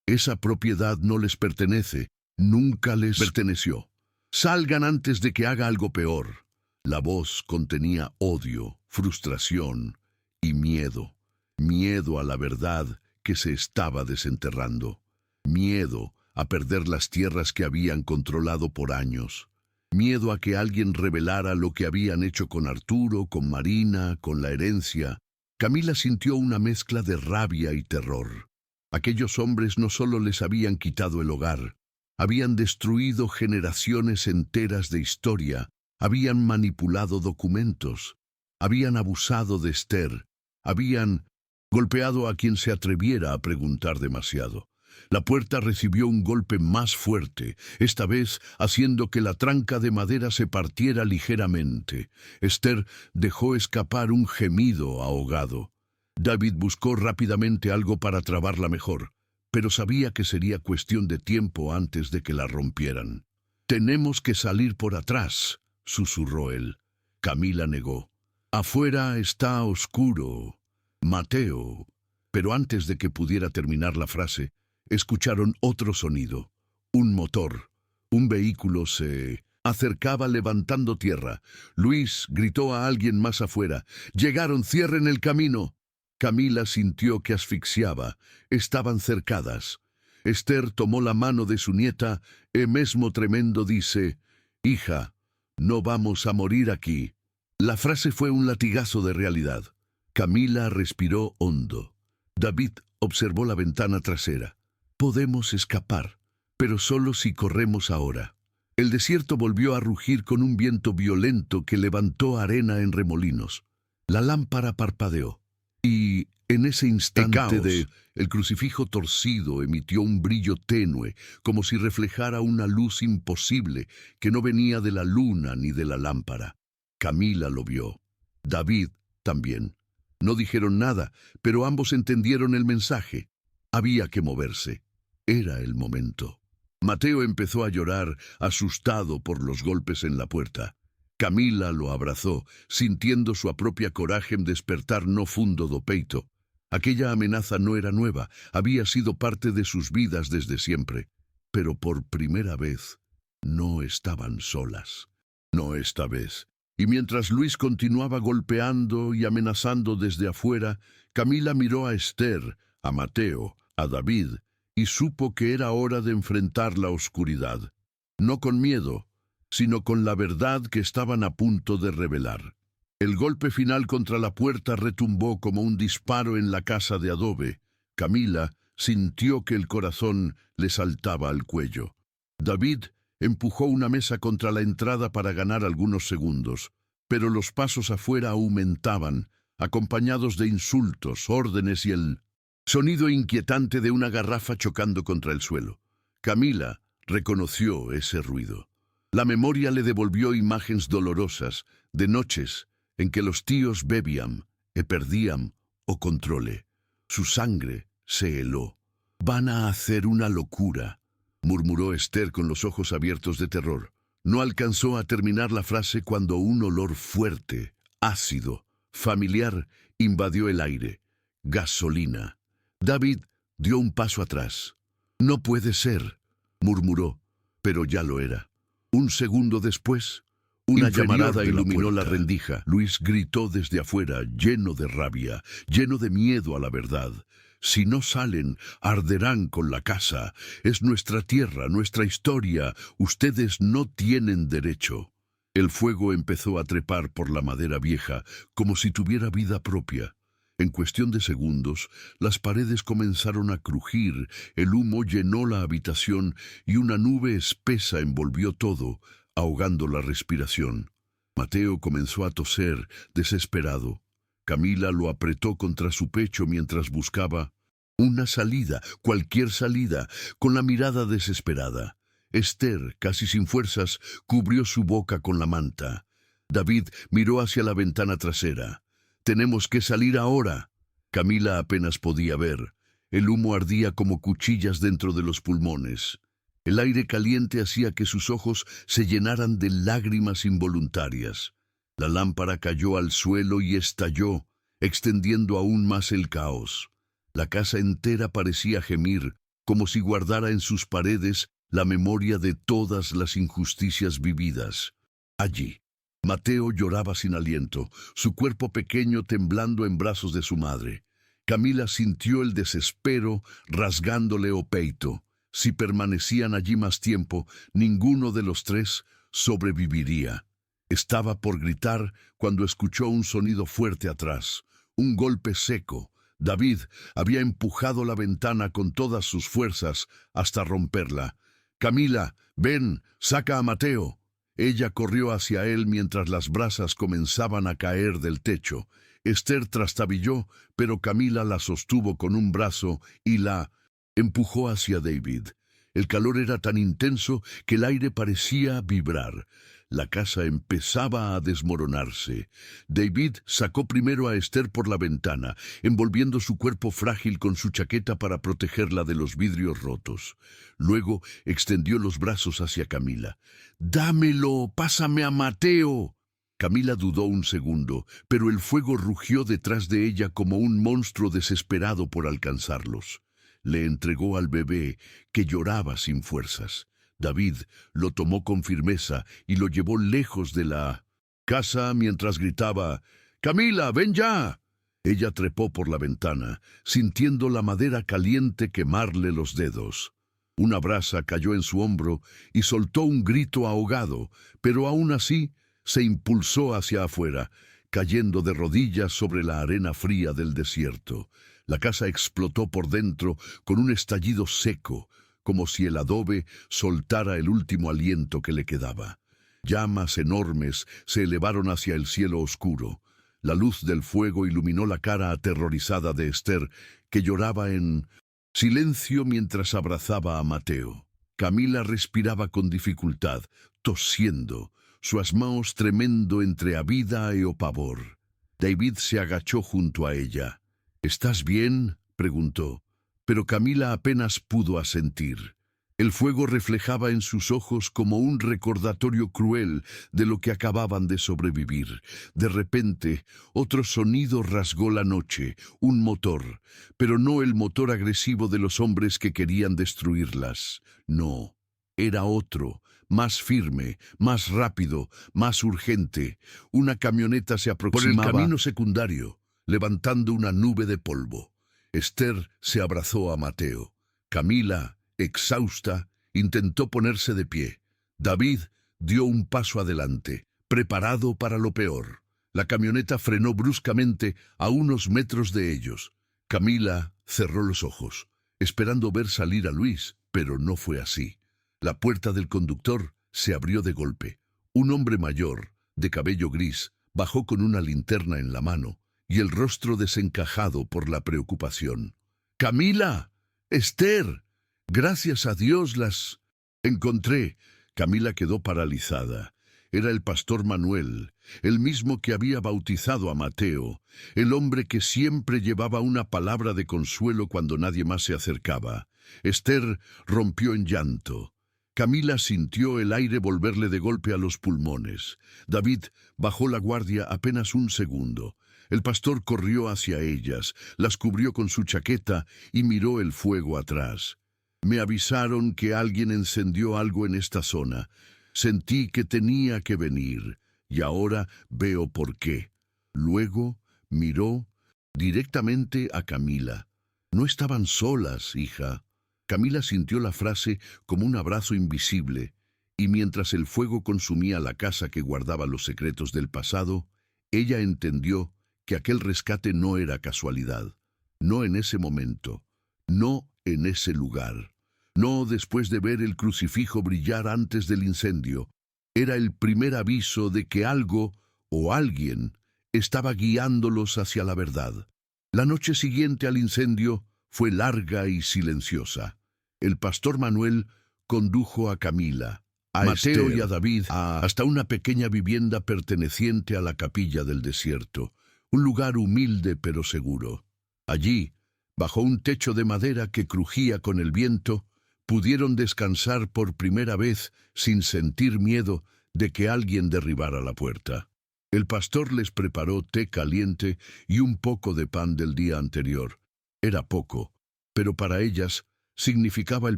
Esa propiedad no les pertenece, nunca les perteneció. Salgan antes de que haga algo peor. La voz contenía odio, frustración y miedo. Miedo a la verdad que se estaba desenterrando. Miedo a perder las tierras que habían controlado por años. Miedo a que alguien revelara lo que habían hecho con Arturo, con Marina, con la herencia. Camila sintió una mezcla de rabia y terror. Aquellos hombres no solo les habían quitado el hogar, habían destruido generaciones enteras de historia, habían manipulado documentos, habían abusado de Esther, habían golpeado a quien se atreviera a preguntar demasiado. La puerta recibió un golpe más fuerte, esta vez haciendo que la tranca de madera se partiera ligeramente. Esther dejó escapar un gemido ahogado. David buscó rápidamente algo para trabarla mejor, pero sabía que sería cuestión de tiempo antes de que la rompieran. «Tenemos que salir por atrás», susurró él. Camila negó. «Afuera está oscuro, Mateo». Pero antes de que pudiera terminar la frase, escucharon otro sonido. Un motor. Un vehículo se acercaba levantando tierra. Luis gritó a alguien más afuera. «¡Llegaron! ¡Cierren el camino!». Camila sintió que asfixiaba. Estaban cercadas. Esther tomó la mano de su nieta e mesmo tremendo dice: «Hija, no vamos a morir aquí». La frase fue un latigazo de realidad. Camila respiró hondo. David observó la ventana trasera. «Podemos escapar, pero solo si corremos ahora». El desierto volvió a rugir con un viento violento que levantó arena en remolinos. La lámpara parpadeó. Y en ese instante el crucifijo torcido emitió un brillo tenue, como si reflejara una luz imposible que no venía de la luna ni de la lámpara. Camila lo vio. David también. No dijeron nada, pero ambos entendieron el mensaje. Había que moverse. Era el momento. Mateo empezó a llorar, asustado por los golpes en la puerta. Camila lo abrazó, sintiendo su propia coraje en despertar no fundo do peito. Aquella amenaza no era nueva, había sido parte de sus vidas desde siempre. Pero por primera vez, no estaban solas. No esta vez. Y mientras Luis continuaba golpeando y amenazando desde afuera, Camila miró a Esther, a Mateo, a David, y supo que era hora de enfrentar la oscuridad. No con miedo, sino con la verdad que estaban a punto de revelar. El golpe final contra la puerta retumbó como un disparo en la casa de adobe. Camila sintió que el corazón le saltaba al cuello. David empujó una mesa contra la entrada para ganar algunos segundos, pero los pasos afuera aumentaban, acompañados de insultos, órdenes y el sonido inquietante de una garrafa chocando contra el suelo. Camila reconoció ese ruido. La memoria le devolvió imágenes dolorosas de noches en que los tíos bebían, perdían o controle. Su sangre se heló. «Van a hacer una locura», murmuró Esther con los ojos abiertos de terror. No alcanzó a terminar la frase cuando un olor fuerte, ácido, familiar, invadió el aire. Gasolina. David dio un paso atrás. «No puede ser», murmuró, pero ya lo era. Un segundo después, una llamarada iluminó la rendija. Luis gritó desde afuera, lleno de rabia, lleno de miedo a la verdad. «Si no salen, arderán con la casa. Es nuestra tierra, nuestra historia. Ustedes no tienen derecho». El fuego empezó a trepar por la madera vieja, como si tuviera vida propia. En cuestión de segundos, las paredes comenzaron a crujir, el humo llenó la habitación y una nube espesa envolvió todo, ahogando la respiración. Mateo comenzó a toser, desesperado. Camila lo apretó contra su pecho mientras buscaba una salida, cualquier salida, con la mirada desesperada. Esther, casi sin fuerzas, cubrió su boca con la manta. David miró hacia la ventana trasera. «Tenemos que salir ahora». Camila apenas podía ver. El humo ardía como cuchillas dentro de los pulmones. El aire caliente hacía que sus ojos se llenaran de lágrimas involuntarias. La lámpara cayó al suelo y estalló, extendiendo aún más el caos. La casa entera parecía gemir, como si guardara en sus paredes la memoria de todas las injusticias vividas. Allí, Mateo lloraba sin aliento, su cuerpo pequeño temblando en brazos de su madre. Camila sintió el desespero rasgándole o peito. Si permanecían allí más tiempo, ninguno de los tres sobreviviría. Estaba por gritar cuando escuchó un sonido fuerte atrás, un golpe seco. David había empujado la ventana con todas sus fuerzas hasta romperla. «Camila, ven, saca a Mateo». Ella corrió hacia él mientras las brasas comenzaban a caer del techo. Esther trastabilló, pero Camila la sostuvo con un brazo y la empujó hacia David. El calor era tan intenso que el aire parecía vibrar. La casa empezaba a desmoronarse. David sacó primero a Esther por la ventana, envolviendo su cuerpo frágil con su chaqueta para protegerla de los vidrios rotos. Luego extendió los brazos hacia Camila. «¡Dámelo! ¡Pásame a Mateo!». Camila dudó un segundo, pero el fuego rugió detrás de ella como un monstruo desesperado por alcanzarlos. Le entregó al bebé, que lloraba sin fuerzas. David lo tomó con firmeza y lo llevó lejos de la casa mientras gritaba: «¡Camila, ven ya!». Ella trepó por la ventana, sintiendo la madera caliente quemarle los dedos. Una brasa cayó en su hombro y soltó un grito ahogado, pero aún así se impulsó hacia afuera, cayendo de rodillas sobre la arena fría del desierto. La casa explotó por dentro con un estallido seco, como si el adobe soltara el último aliento que le quedaba. Llamas enormes se elevaron hacia el cielo oscuro. La luz del fuego iluminó la cara aterrorizada de Esther, que lloraba en silencio mientras abrazaba a Mateo. Camila respiraba con dificultad, tosiendo, su asmaos tremendo entre avida e pavor. David se agachó junto a ella. «¿Estás bien?», preguntó, pero Camila apenas pudo asentir. El fuego reflejaba en sus ojos como un recordatorio cruel de lo que acababan de sobrevivir. De repente, otro sonido rasgó la noche, un motor, pero no el motor agresivo de los hombres que querían destruirlas. No, era otro, más firme, más rápido, más urgente. Una camioneta se aproximaba por el camino secundario, levantando una nube de polvo. Esther se abrazó a Mateo. Camila, exhausta, intentó ponerse de pie. David dio un paso adelante, preparado para lo peor. La camioneta frenó bruscamente a unos metros de ellos. Camila cerró los ojos, esperando ver salir a Luis, pero no fue así. La puerta del conductor se abrió de golpe. Un hombre mayor, de cabello gris, bajó con una linterna en la mano y el rostro desencajado por la preocupación. «¡Camila! ¡Esther! Gracias a Dios las encontré». Camila quedó paralizada. Era el pastor Manuel, el mismo que había bautizado a Mateo, el hombre que siempre llevaba una palabra de consuelo cuando nadie más se acercaba. Esther rompió en llanto. Camila sintió el aire volverle de golpe a los pulmones. David bajó la guardia apenas un segundo. El pastor corrió hacia ellas, las cubrió con su chaqueta y miró el fuego atrás. «Me avisaron que alguien encendió algo en esta zona. Sentí que tenía que venir, y ahora veo por qué». Luego miró directamente a Camila. «No estaban solas, hija». Camila sintió la frase como un abrazo invisible, y mientras el fuego consumía la casa que guardaba los secretos del pasado, ella entendió que aquel rescate no era casualidad. No en ese momento, no en ese lugar, no después de ver el crucifijo brillar antes del incendio. Era el primer aviso de que algo o alguien estaba guiándolos hacia la verdad. La noche siguiente al incendio fue larga y silenciosa. El pastor Manuel condujo a Camila, a Mateo y a David hasta una pequeña vivienda perteneciente a la capilla del desierto, un lugar humilde pero seguro. Allí, bajo un techo de madera que crujía con el viento, pudieron descansar por primera vez sin sentir miedo de que alguien derribara la puerta. El pastor les preparó té caliente y un poco de pan del día anterior. Era poco, pero para ellas significaba el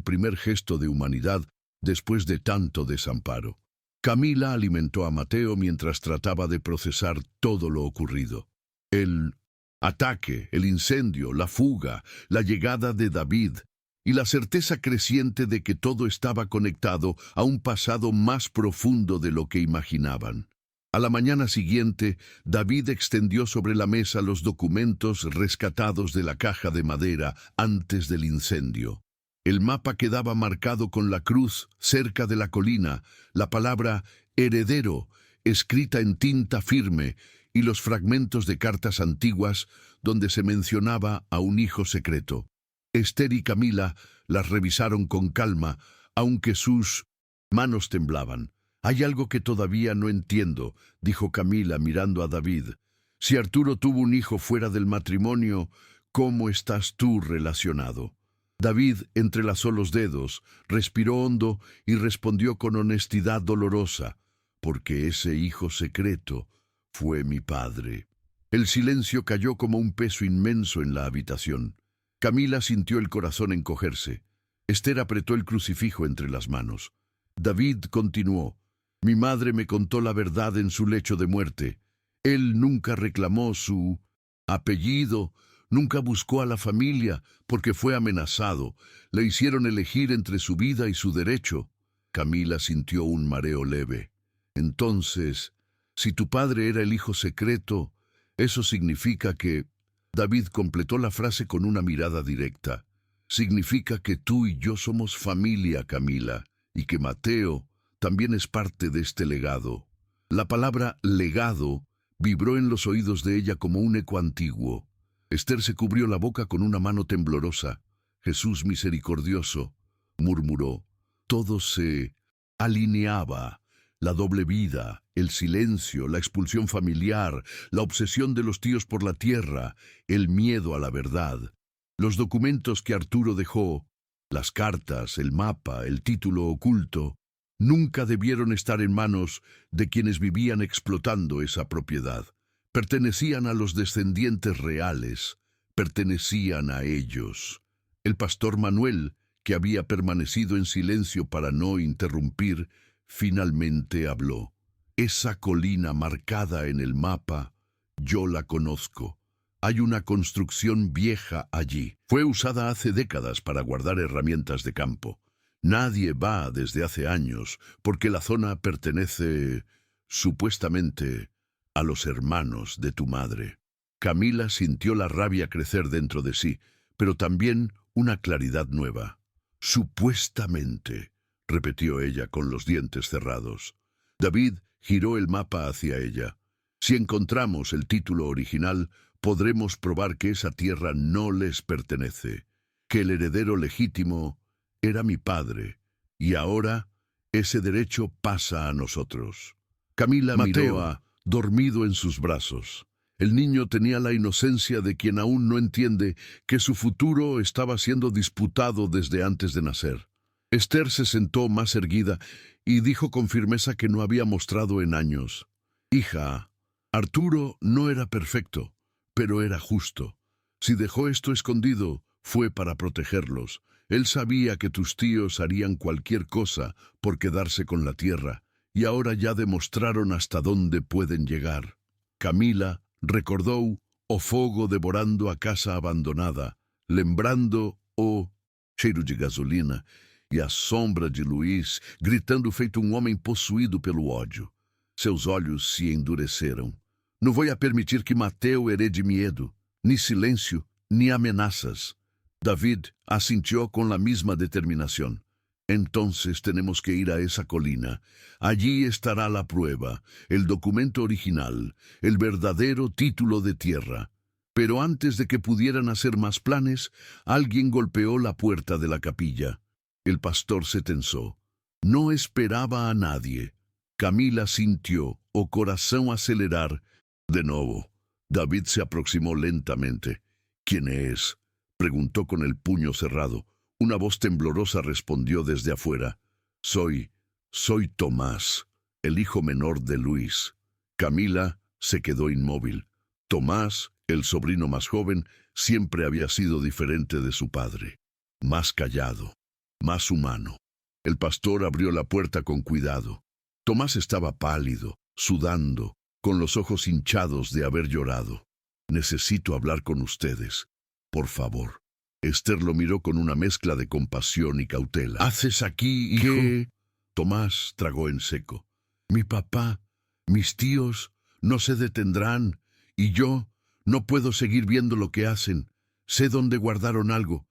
primer gesto de humanidad después de tanto desamparo. Camila alimentó a Mateo mientras trataba de procesar todo lo ocurrido. El ataque, el incendio, la fuga, la llegada de David y la certeza creciente de que todo estaba conectado a un pasado más profundo de lo que imaginaban. A la mañana siguiente, David extendió sobre la mesa los documentos rescatados de la caja de madera antes del incendio. El mapa quedaba marcado con la cruz cerca de la colina, la palabra heredero, escrita en tinta firme, y los fragmentos de cartas antiguas donde se mencionaba a un hijo secreto. Esther y Camila las revisaron con calma, aunque sus manos temblaban. «Hay algo que todavía no entiendo», dijo Camila mirando a David. «Si Arturo tuvo un hijo fuera del matrimonio, ¿cómo estás tú relacionado?» David entrelazó los dedos, respiró hondo y respondió con honestidad dolorosa, «Porque ese hijo secreto fue mi padre». El silencio cayó como un peso inmenso en la habitación. Camila sintió el corazón encogerse. Esther apretó el crucifijo entre las manos. David continuó, «Mi madre me contó la verdad en su lecho de muerte. Él nunca reclamó su apellido, nunca buscó a la familia porque fue amenazado. Le hicieron elegir entre su vida y su derecho». Camila sintió un mareo leve. «Entonces, si tu padre era el hijo secreto, eso significa que...» David completó la frase con una mirada directa. «Significa que tú y yo somos familia, Camila, y que Mateo también es parte de este legado». La palabra legado vibró en los oídos de ella como un eco antiguo. Esther se cubrió la boca con una mano temblorosa. «Jesús misericordioso», murmuró. Todo se alineaba. La doble vida, el silencio, la expulsión familiar, la obsesión de los tíos por la tierra, el miedo a la verdad. Los documentos que Arturo dejó, las cartas, el mapa, el título oculto, nunca debieron estar en manos de quienes vivían explotando esa propiedad. Pertenecían a los descendientes reales, pertenecían a ellos. El pastor Manuel, que había permanecido en silencio para no interrumpir, finalmente habló. «Esa colina marcada en el mapa, yo la conozco. Hay una construcción vieja allí. Fue usada hace décadas para guardar herramientas de campo. Nadie va desde hace años, porque la zona pertenece, supuestamente, a los hermanos de tu madre». Camila sintió la rabia crecer dentro de sí, pero también una claridad nueva. «Supuestamente», repitió ella con los dientes cerrados. David giró el mapa hacia ella. «Si encontramos el título original, podremos probar que esa tierra no les pertenece, que el heredero legítimo era mi padre, y ahora ese derecho pasa a nosotros». Camila miró a dormido en sus brazos. El niño tenía la inocencia de quien aún no entiende que su futuro estaba siendo disputado desde antes de nacer. Esther se sentó más erguida y dijo con firmeza que no había mostrado en años. «Hija, Arturo no era perfecto, pero era justo. Si dejó esto escondido, fue para protegerlos. Él sabía que tus tíos harían cualquier cosa por quedarse con la tierra, y ahora ya demostraron hasta dónde pueden llegar». Camila recordó o fogo devorando a casa abandonada, lembrando o cheiro de gasolina, e a sombra de Luiz, gritando feito homem possuído pelo ódio. Seus olhos se endureceram. «Não vou permitir que Mateo herede medo, ni silêncio, ni amenazas». David asintió con la misma determinación. «Entonces tenemos que ir a esa colina. Allí estará la prueba, el documento original, el verdadero título de tierra». Pero antes de que pudieran hacer más planes, alguien golpeó la puerta de la capilla. El pastor se tensó. No esperaba a nadie. Camila sintió o corazón acelerar. De nuevo, David se aproximó lentamente. «¿Quién es?», preguntó con el puño cerrado. Una voz temblorosa respondió desde afuera. Soy Tomás, el hijo menor de Luis». Camila se quedó inmóvil. Tomás, el sobrino más joven, Siempre había sido diferente de su padre, más callado, más humano. El pastor abrió la puerta con cuidado. Tomás estaba pálido, sudando, con los ojos hinchados de haber llorado. «Necesito hablar con ustedes, por favor». Esther lo miró con una mezcla de compasión y cautela. «¿Haces aquí, hijo?» «¿Qué?» Tomás tragó en seco. «Mi papá, mis tíos, no se detendrán, y yo no puedo seguir viendo lo que hacen. Sé dónde guardaron algo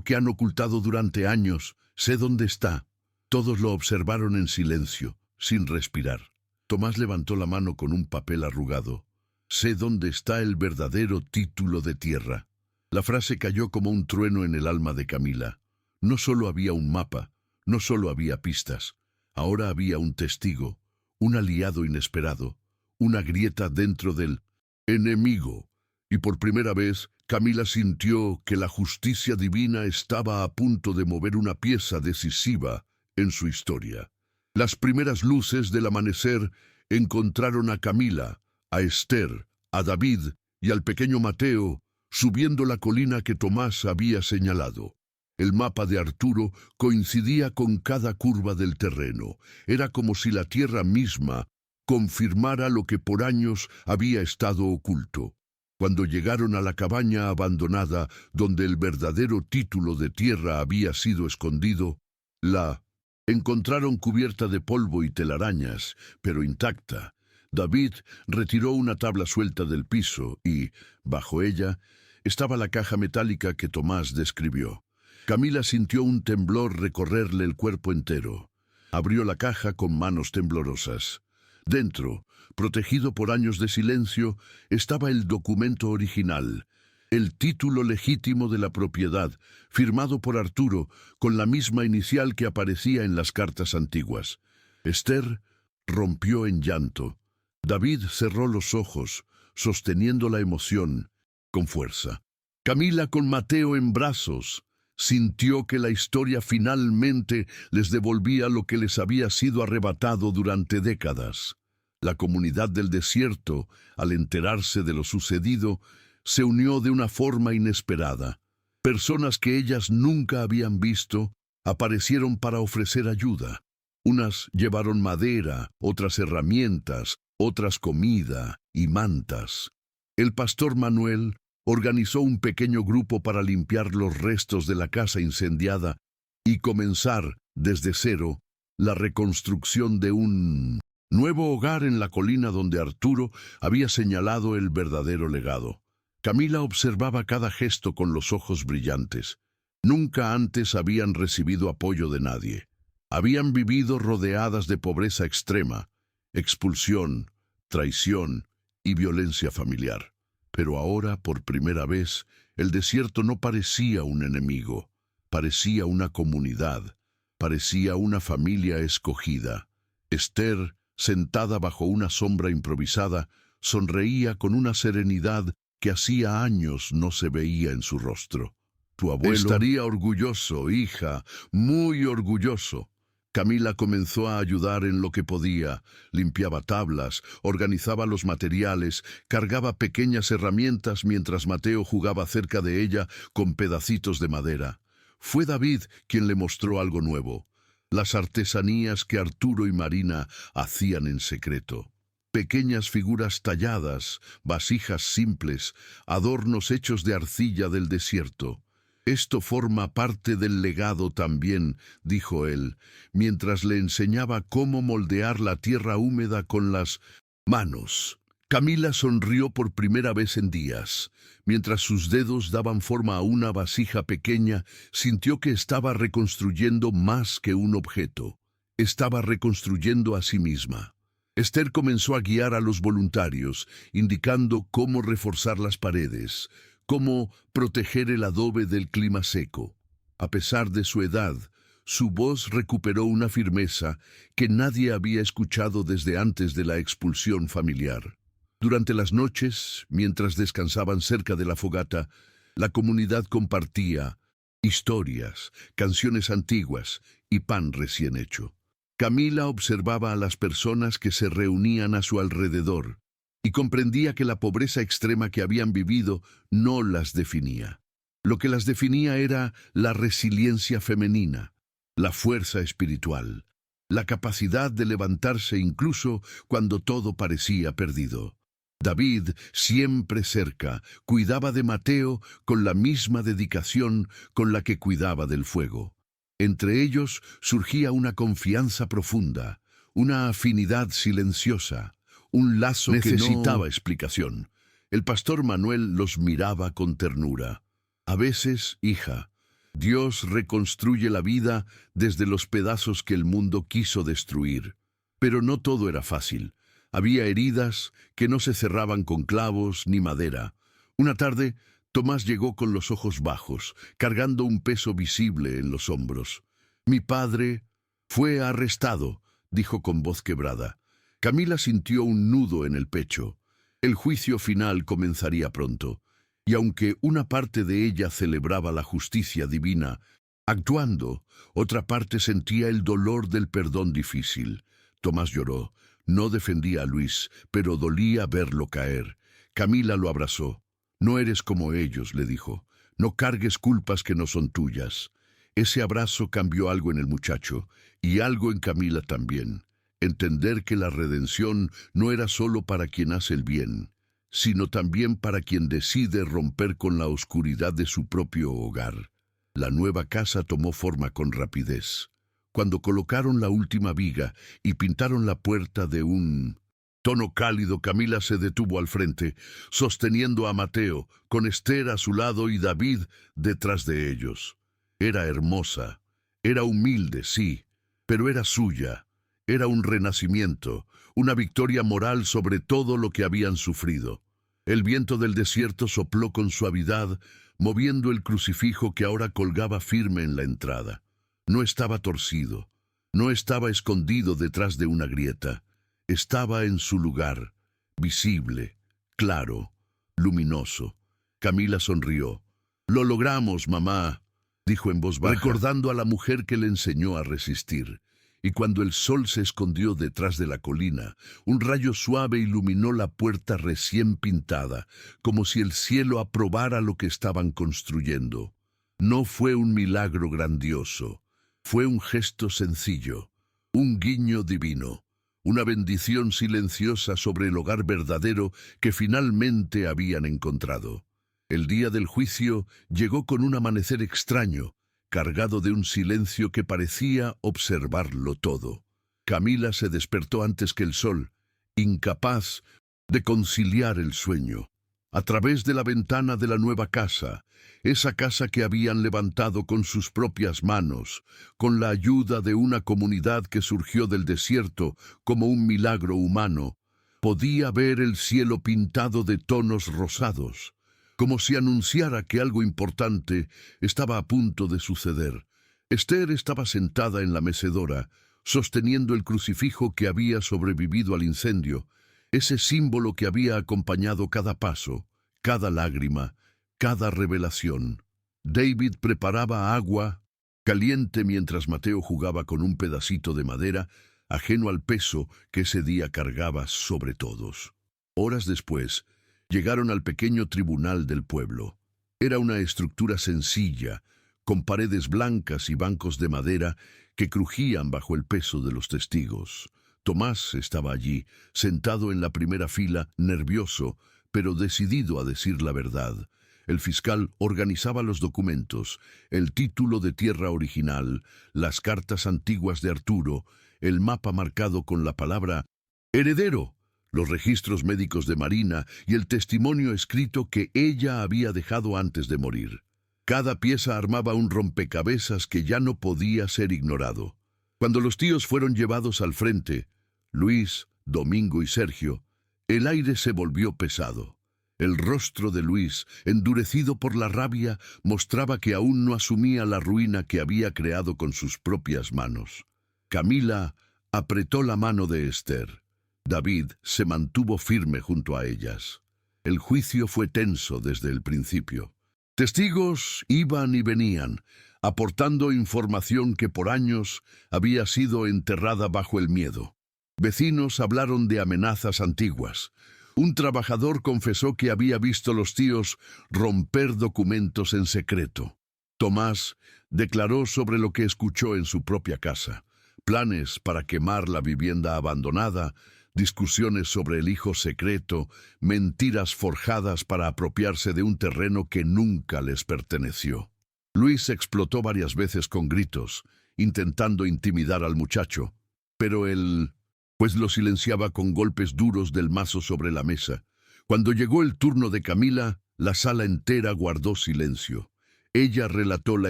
que han ocultado durante años. Sé dónde está». Todos lo observaron en silencio, sin respirar. Tomás levantó la mano con un papel arrugado. «Sé dónde está el verdadero título de tierra». La frase cayó como un trueno en el alma de Camila. No solo había un mapa, no solo había pistas. Ahora había un testigo, un aliado inesperado, una grieta dentro del enemigo. Y por primera vez, Camila sintió que la justicia divina estaba a punto de mover una pieza decisiva en su historia. Las primeras luces del amanecer encontraron a Camila, a Esther, a David y al pequeño Mateo subiendo la colina que Tomás había señalado. El mapa de Arturo coincidía con cada curva del terreno. Era como si la tierra misma confirmara lo que por años había estado oculto. Cuando llegaron a la cabaña abandonada donde el verdadero título de tierra había sido escondido, la encontraron cubierta de polvo y telarañas, pero intacta. David retiró una tabla suelta del piso y, bajo ella, estaba la caja metálica que Tomás describió. Camila sintió un temblor recorrerle el cuerpo entero. Abrió la caja con manos temblorosas. Dentro, protegido por años de silencio, estaba el documento original, el título legítimo de la propiedad, firmado por Arturo, con la misma inicial que aparecía en las cartas antiguas. Esther rompió en llanto. David cerró los ojos, sosteniendo la emoción con fuerza. Camila, con Mateo en brazos, sintió que la historia finalmente les devolvía lo que les había sido arrebatado durante décadas. La comunidad del desierto, al enterarse de lo sucedido, se unió de una forma inesperada. Personas que ellas nunca habían visto aparecieron para ofrecer ayuda. Unas llevaron madera, otras herramientas, otras comida y mantas. El pastor Manuel organizó un pequeño grupo para limpiar los restos de la casa incendiada y comenzar, desde cero, la reconstrucción de un nuevo hogar en la colina donde Arturo había señalado el verdadero legado. Camila observaba cada gesto con los ojos brillantes. Nunca antes habían recibido apoyo de nadie. Habían vivido rodeadas de pobreza extrema, expulsión, traición y violencia familiar. Pero ahora, por primera vez, el desierto no parecía un enemigo, parecía una comunidad, parecía una familia escogida. Esther, sentada bajo una sombra improvisada, sonreía con una serenidad que hacía años no se veía en su rostro. «Tu abuelo estaría orgulloso, hija, muy orgulloso». Camila comenzó a ayudar en lo que podía. Limpiaba tablas, organizaba los materiales, cargaba pequeñas herramientas mientras Mateo jugaba cerca de ella con pedacitos de madera. Fue David quien le mostró algo nuevo: las artesanías que Arturo y Marina hacían en secreto. Pequeñas figuras talladas, vasijas simples, adornos hechos de arcilla del desierto. «Esto forma parte del legado también», dijo él, mientras le enseñaba cómo moldear la tierra húmeda con las manos. Camila sonrió por primera vez en días. Mientras sus dedos daban forma a una vasija pequeña, sintió que estaba reconstruyendo más que un objeto. Estaba reconstruyendo a sí misma. Esther comenzó a guiar a los voluntarios, indicando cómo reforzar las paredes, cómo proteger el adobe del clima seco. A pesar de su edad, su voz recuperó una firmeza que nadie había escuchado desde antes de la expulsión familiar. Durante las noches, mientras descansaban cerca de la fogata, la comunidad compartía historias, canciones antiguas y pan recién hecho. Camila observaba a las personas que se reunían a su alrededor. y comprendía que la pobreza extrema que habían vivido no las definía. Lo que las definía era la resiliencia femenina, la fuerza espiritual, la capacidad de levantarse incluso cuando todo parecía perdido. David, siempre cerca, cuidaba de Mateo con la misma dedicación con la que cuidaba del fuego. Entre ellos surgía una confianza profunda, una afinidad silenciosa, un lazo que necesitaba explicación. El pastor Manuel los miraba con ternura. A veces, hija, Dios reconstruye la vida desde los pedazos que el mundo quiso destruir. Pero no todo era fácil. Había heridas que no se cerraban con clavos ni madera. Una tarde, Tomás llegó con los ojos bajos, cargando un peso visible en los hombros. «Mi padre fue arrestado», dijo con voz quebrada. Camila sintió un nudo en el pecho. El juicio final comenzaría pronto, y aunque una parte de ella celebraba la justicia divina, actuando, otra parte sentía el dolor del perdón difícil. Tomás lloró. No defendía a Luis, pero dolía verlo caer. Camila lo abrazó. «No eres como ellos», le dijo. «No cargues culpas que no son tuyas». Ese abrazo cambió algo en el muchacho, y algo en Camila también. Entender que la redención no era solo para quien hace el bien, sino también para quien decide romper con la oscuridad de su propio hogar. La nueva casa tomó forma con rapidez. Cuando colocaron la última viga y pintaron la puerta de un tono cálido, Camila se detuvo al frente, sosteniendo a Mateo, con Esther a su lado y David detrás de ellos. Era hermosa, era humilde, sí, pero era suya. Era un renacimiento, una victoria moral sobre todo lo que habían sufrido. El viento del desierto sopló con suavidad, moviendo el crucifijo que ahora colgaba firme en la entrada. No estaba torcido, no estaba escondido detrás de una grieta. Estaba en su lugar, visible, claro, luminoso. Camila sonrió. «Lo logramos, mamá», dijo en voz baja, recordando a la mujer que le enseñó a resistir. Y cuando el sol se escondió detrás de la colina, un rayo suave iluminó la puerta recién pintada, como si el cielo aprobara lo que estaban construyendo. No fue un milagro grandioso, fue un gesto sencillo, un guiño divino, una bendición silenciosa sobre el hogar verdadero que finalmente habían encontrado. El día del juicio llegó con un amanecer extraño, cargado de un silencio que parecía observarlo todo. Camila se despertó antes que el sol, incapaz de conciliar el sueño. A través de la ventana de la nueva casa, esa casa que habían levantado con sus propias manos, con la ayuda de una comunidad que surgió del desierto como un milagro humano, podía ver el cielo pintado de tonos rosados, como si anunciara que algo importante estaba a punto de suceder. Esther estaba sentada en la mecedora, sosteniendo el crucifijo que había sobrevivido al incendio, ese símbolo que había acompañado cada paso, cada lágrima, cada revelación. David preparaba agua caliente mientras Mateo jugaba con un pedacito de madera, ajeno al peso que ese día cargaba sobre todos. Horas después, llegaron al pequeño tribunal del pueblo. Era una estructura sencilla, con paredes blancas y bancos de madera que crujían bajo el peso de los testigos. Tomás estaba allí, sentado en la primera fila, nervioso, pero decidido a decir la verdad. El fiscal organizaba los documentos, el título de tierra original, las cartas antiguas de Arturo, el mapa marcado con la palabra «heredero», los registros médicos de Marina y el testimonio escrito que ella había dejado antes de morir. Cada pieza armaba un rompecabezas que ya no podía ser ignorado. Cuando los tíos fueron llevados al frente, Luis, Domingo y Sergio, el aire se volvió pesado. El rostro de Luis, endurecido por la rabia, mostraba que aún no asumía la ruina que había creado con sus propias manos. Camila apretó la mano de Esther. David se mantuvo firme junto a ellas. El juicio fue tenso desde el principio. Testigos iban y venían, aportando información que por años había sido enterrada bajo el miedo. Vecinos hablaron de amenazas antiguas. Un trabajador confesó que había visto a los tíos romper documentos en secreto. Tomás declaró sobre lo que escuchó en su propia casa: planes para quemar la vivienda abandonada, discusiones sobre el hijo secreto, mentiras forjadas para apropiarse de un terreno que nunca les perteneció. Luis explotó varias veces con gritos, intentando intimidar al muchacho, pero él pues lo silenciaba con golpes duros del mazo sobre la mesa. Cuando llegó el turno de Camila, la sala entera guardó silencio. Ella relató la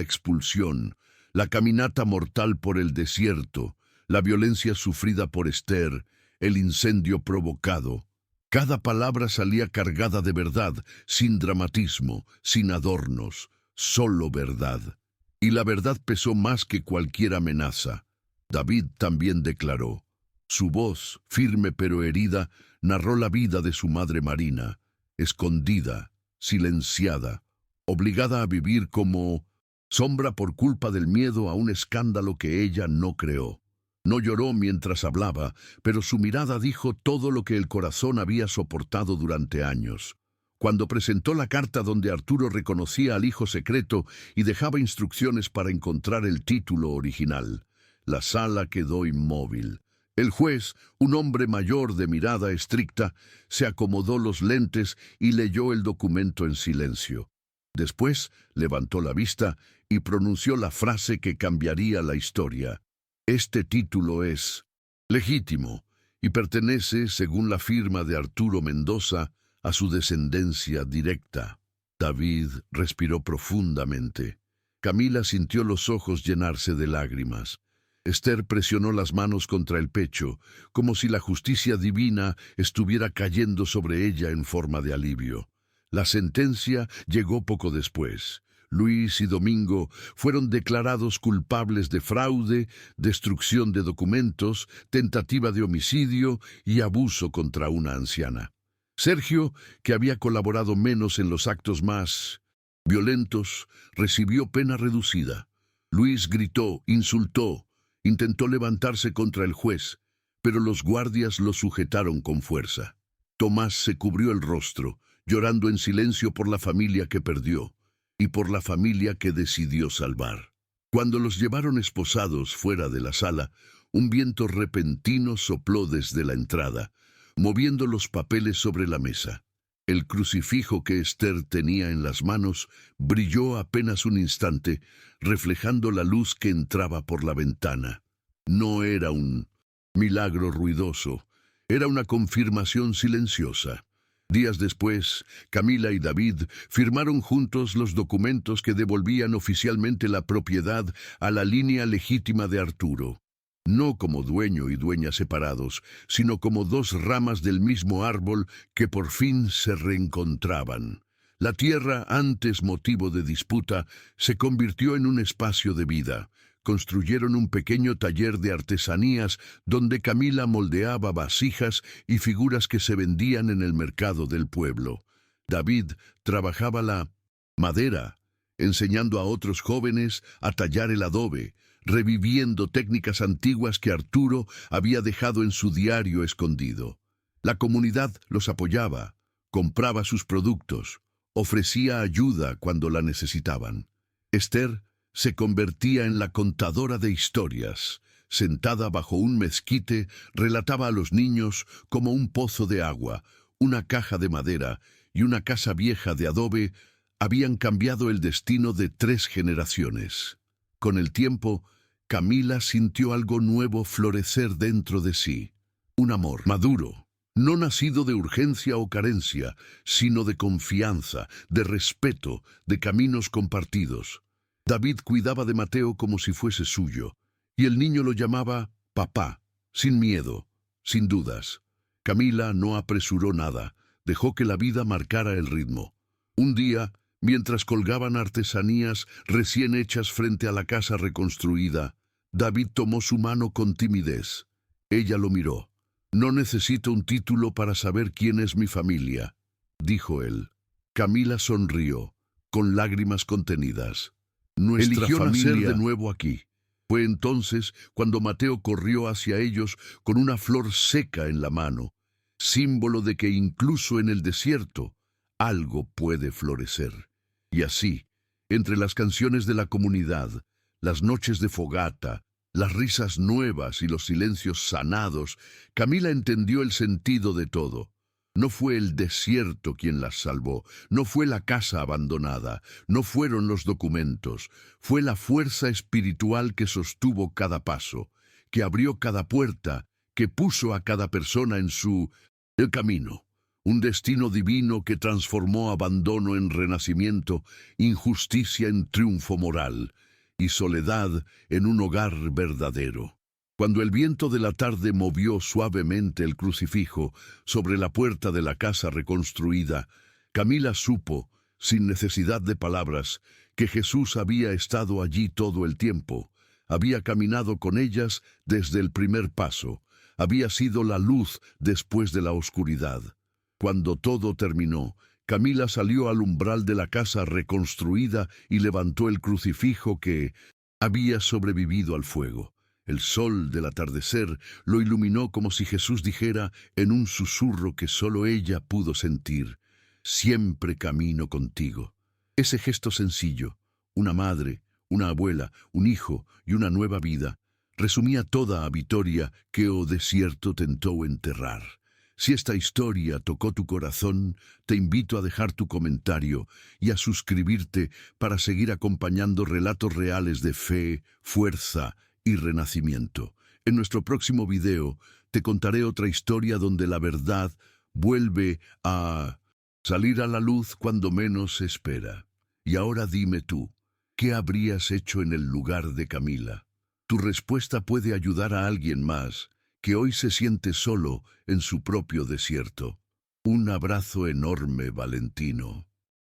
expulsión, la caminata mortal por el desierto, la violencia sufrida por Esther, el incendio provocado. Cada palabra salía cargada de verdad, sin dramatismo, sin adornos, solo verdad. Y la verdad pesó más que cualquier amenaza. David también declaró. Su voz, firme pero herida, narró la vida de su madre Marina, escondida, silenciada, obligada a vivir como sombra por culpa del miedo a un escándalo que ella no creó. No lloró mientras hablaba, pero su mirada dijo todo lo que el corazón había soportado durante años. Cuando presentó la carta donde Arturo reconocía al hijo secreto y dejaba instrucciones para encontrar el título original, la sala quedó inmóvil. El juez, un hombre mayor de mirada estricta, se acomodó los lentes y leyó el documento en silencio. Después levantó la vista y pronunció la frase que cambiaría la historia. Este título es legítimo y pertenece, según la firma de Arturo Mendoza, a su descendencia directa. David respiró profundamente. Camila sintió los ojos llenarse de lágrimas. Esther presionó las manos contra el pecho, como si la justicia divina estuviera cayendo sobre ella en forma de alivio. La sentencia llegó poco después. Luis y Domingo fueron declarados culpables de fraude, destrucción de documentos, tentativa de homicidio y abuso contra una anciana. Sergio, que había colaborado menos en los actos más violentos, recibió pena reducida. Luis gritó, insultó, intentó levantarse contra el juez, pero los guardias lo sujetaron con fuerza. Tomás se cubrió el rostro, llorando en silencio por la familia que perdió y por la familia que decidió salvar. Cuando los llevaron esposados fuera de la sala, un viento repentino sopló desde la entrada, moviendo los papeles sobre la mesa. El crucifijo que Esther tenía en las manos brilló apenas un instante, reflejando la luz que entraba por la ventana. No era un milagro ruidoso, era una confirmación silenciosa. Días después, Camila y David firmaron juntos los documentos que devolvían oficialmente la propiedad a la línea legítima de Arturo. No como dueño y dueña separados, sino como dos ramas del mismo árbol que por fin se reencontraban. La tierra, antes motivo de disputa, se convirtió en un espacio de vida. Construyeron un pequeño taller de artesanías donde Camila moldeaba vasijas y figuras que se vendían en el mercado del pueblo. David trabajaba la madera, enseñando a otros jóvenes a tallar el adobe, reviviendo técnicas antiguas que Arturo había dejado en su diario escondido. La comunidad los apoyaba, compraba sus productos, ofrecía ayuda cuando la necesitaban. Esther se convertía en la contadora de historias. Sentada bajo un mezquite, relataba a los niños cómo un pozo de agua, una caja de madera y una casa vieja de adobe habían cambiado el destino de 3 generaciones. Con el tiempo, Camila sintió algo nuevo florecer dentro de sí. Un amor maduro, no nacido de urgencia o carencia, sino de confianza, de respeto, de caminos compartidos. David cuidaba de Mateo como si fuese suyo, y el niño lo llamaba papá, sin miedo, sin dudas. Camila no apresuró nada, dejó que la vida marcara el ritmo. Un día, mientras colgaban artesanías recién hechas frente a la casa reconstruida, David tomó su mano con timidez. Ella lo miró. «No necesito un título para saber quién es mi familia», dijo él. Camila sonrió, con lágrimas contenidas. «Nuestra familia nacer de nuevo aquí». Fue entonces cuando Mateo corrió hacia ellos con una flor seca en la mano. símbolo de que incluso en el desierto algo puede florecer. Y así, entre las canciones de la comunidad, las noches de fogata, las risas nuevas y los silencios sanados, Camila entendió el sentido de todo. No fue el desierto quien las salvó, no fue la casa abandonada, no fueron los documentos, fue la fuerza espiritual que sostuvo cada paso, que abrió cada puerta, que puso a cada persona en el camino. Un destino divino que transformó abandono en renacimiento, injusticia en triunfo moral y soledad en un hogar verdadero. Cuando el viento de la tarde movió suavemente el crucifijo sobre la puerta de la casa reconstruida, Camila supo, sin necesidad de palabras, que Jesús había estado allí todo el tiempo, había caminado con ellas desde el primer paso, había sido la luz después de la oscuridad. Cuando todo terminó, Camila salió al umbral de la casa reconstruida y levantó el crucifijo que había sobrevivido al fuego. El sol del atardecer lo iluminó como si Jesús dijera en un susurro que solo ella pudo sentir: siempre camino contigo. Ese gesto sencillo, una madre, una abuela, un hijo y una nueva vida, resumía toda a Vitoria que o desierto tentó enterrar. Si esta historia tocó tu corazón, te invito a dejar tu comentario y a suscribirte para seguir acompañando relatos reales de fe, fuerza y renacimiento. En nuestro próximo video te contaré otra historia donde la verdad vuelve a salir a la luz cuando menos se espera. Y ahora dime tú, ¿qué habrías hecho en el lugar de Camila? Tu respuesta puede ayudar a alguien más que hoy se siente solo en su propio desierto. Un abrazo enorme, Valentino.